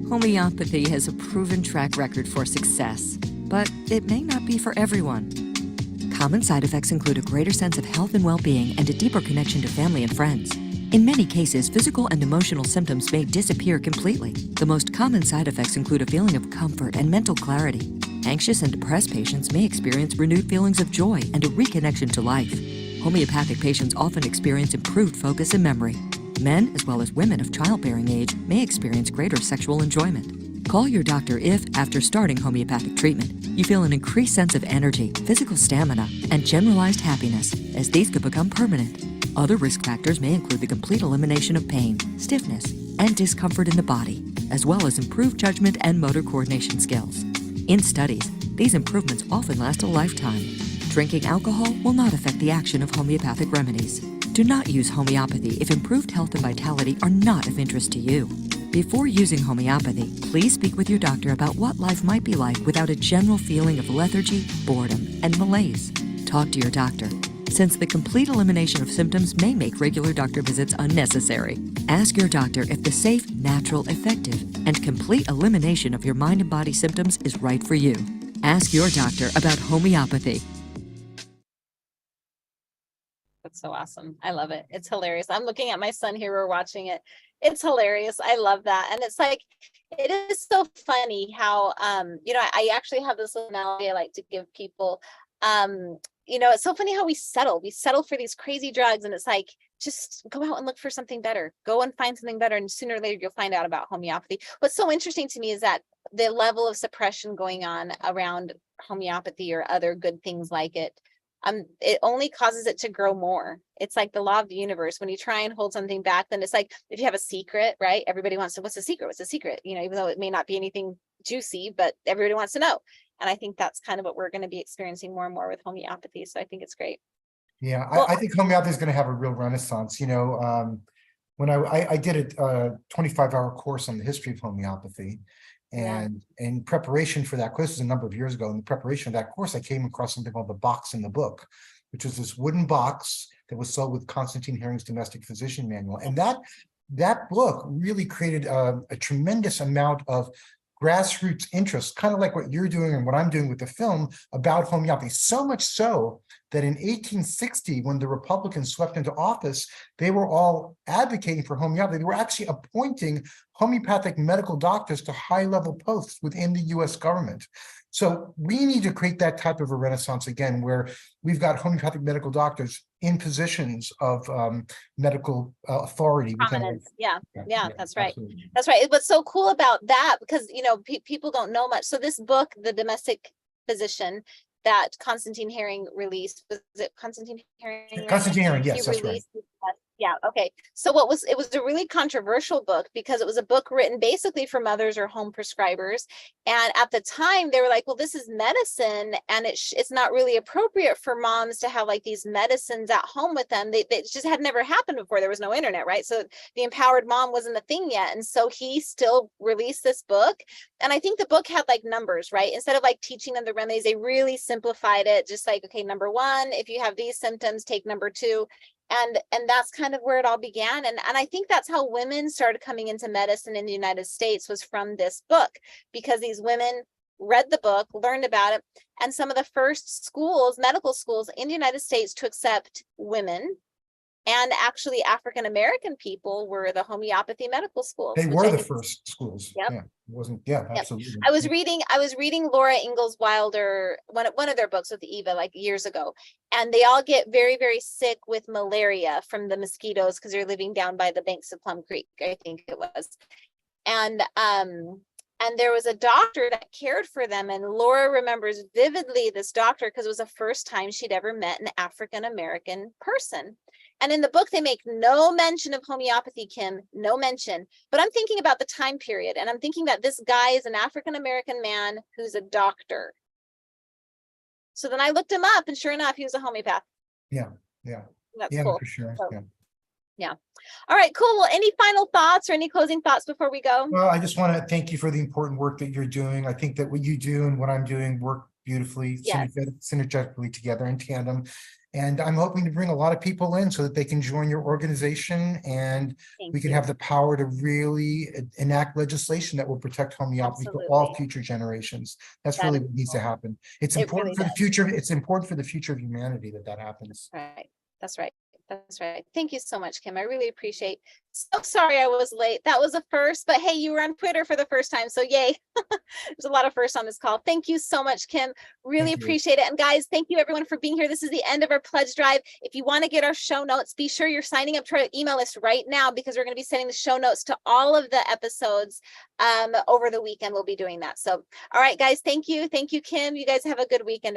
Homeopathy has a proven track record for success, but it may not be for everyone. Common side effects include a greater sense of health and well-being and a deeper connection to family and friends. In many cases, physical and emotional symptoms may disappear completely. The most common side effects include a feeling of comfort and mental clarity. Anxious and depressed patients may experience renewed feelings of joy and a reconnection to life. Homeopathic patients often experience improved focus and memory. Men, as well as women of childbearing age, may experience greater sexual enjoyment. Call your doctor if, after starting homeopathic treatment, you feel an increased sense of energy, physical stamina, and generalized happiness, as these could become permanent. Other risk factors may include the complete elimination of pain, stiffness, and discomfort in the body, as well as improved judgment and motor coordination skills. In studies, these improvements often last a lifetime. Drinking alcohol will not affect the action of homeopathic remedies. Do not use homeopathy if improved health and vitality are not of interest to you. Before using homeopathy, please speak with your doctor about what life might be like without a general feeling of lethargy, boredom, and malaise. Talk to your doctor, since the complete elimination of symptoms may make regular doctor visits unnecessary. Ask your doctor if the safe, natural, effective, and complete elimination of your mind and body symptoms is right for you. Ask your doctor about homeopathy. That's so awesome. I love it. It's hilarious. I'm looking at my son here. We're watching it. It's hilarious. I love that. And it's like, it is so funny how, I actually have this little analogy I like to give people. It's so funny how we settle for these crazy drugs. And it's like, just go out and look for something better. Go and find something better. And sooner or later, you'll find out about homeopathy. What's so interesting to me is that the level of suppression going on around homeopathy or other good things like it only causes it to grow more. It's like the law of the universe. When you try and hold something back, then it's like, if you have a secret, right? Everybody wants to, what's the secret? What's the secret? Even though it may not be anything juicy, but everybody wants to know. And I think that's kind of what we're going to be experiencing more and more with homeopathy. So I think it's great. Yeah, I think homeopathy is going to have a real renaissance. When I did a 25-hour course on the history of homeopathy, and in preparation for that course, this was a number of years ago, in the preparation of that course, I came across something called the box in the book, which was this wooden box that was sold with Constantine Herring's Domestic Physician Manual. And that book really created a tremendous amount of grassroots interest, kind of like what you're doing and what I'm doing with the film about homeopathy. So much so that in 1860, when the Republicans swept into office, they were all advocating for homeopathy. They were actually appointing homeopathic medical doctors to high-level posts within the US government. So we need to create that type of a renaissance again, where we've got homeopathic medical doctors in positions of medical authority. Prominence. Yeah, that's right. Absolutely. That's right. What's so cool about that, because, people don't know much. So this book, The Domestic Physician, that Constantine Herring released, was it Constantine Herring? Constantine Herring, yes, that's right. Yeah. Okay. So it was a really controversial book because it was a book written basically for mothers or home prescribers. And at the time they were like, well, this is medicine and it's not really appropriate for moms to have like these medicines at home with them. They just had never happened before. There was no internet, right? So the empowered mom wasn't a thing yet. And so he still released this book. And I think the book had like numbers, right? Instead of like teaching them the remedies, they really simplified it. Just like, okay, number 1, if you have these symptoms, take number 2. And that's kind of where it all began. And I think that's how women started coming into medicine in the United States, was from this book, because these women read the book, learned about it. And some of the first schools, medical schools in the United States to accept women and actually African-American people were the homeopathy medical schools. They which were I the think is- first schools. Yep. Yeah, it wasn't, yeah, Yep. absolutely. I was reading Laura Ingalls Wilder, one of their books with Eva, like years ago, and they all get very, very sick with malaria from the mosquitoes because they're living down by the banks of Plum Creek, I think it was. And there was a doctor that cared for them, and Laura remembers vividly this doctor because it was the first time she'd ever met an African-American person. And in the book, they make no mention of homeopathy, Kim, no mention. But I'm thinking about the time period, and I'm thinking that this guy is an African-American man who's a doctor. So then I looked him up, and sure enough, he was a homeopath. Yeah. That's Yeah, cool. for sure. So- Yeah. Yeah. All right, cool. Well, any final thoughts or any closing thoughts before we go? Well, I just want to thank you for the important work that you're doing. I think that what you do and what I'm doing work beautifully, Yes. synergetically together in tandem. And I'm hoping to bring a lot of people in so that they can join your organization, and Thank we can you. have the power to really enact legislation that will protect homeopathy for all Absolutely. future generations. That's That really is what needs to cool. happen. It's It important really for the does. future. It's important for the future of humanity that happens. Right. That's right. That's right. Thank you so much, Kim. I really appreciate. So sorry I was late. That was a first, but hey, you were on Twitter for the first time, so yay. There's a lot of firsts on this call. Thank you so much, Kim. Really Thank you. appreciate it. And guys, thank you everyone for being here. This is the end of our pledge drive. If you want to get our show notes, be sure you're signing up to our email list right now, because we're going to be sending the show notes to all of the episodes over the weekend. We'll be doing that. So, all right, guys, thank you. Thank you, Kim. You guys have a good weekend.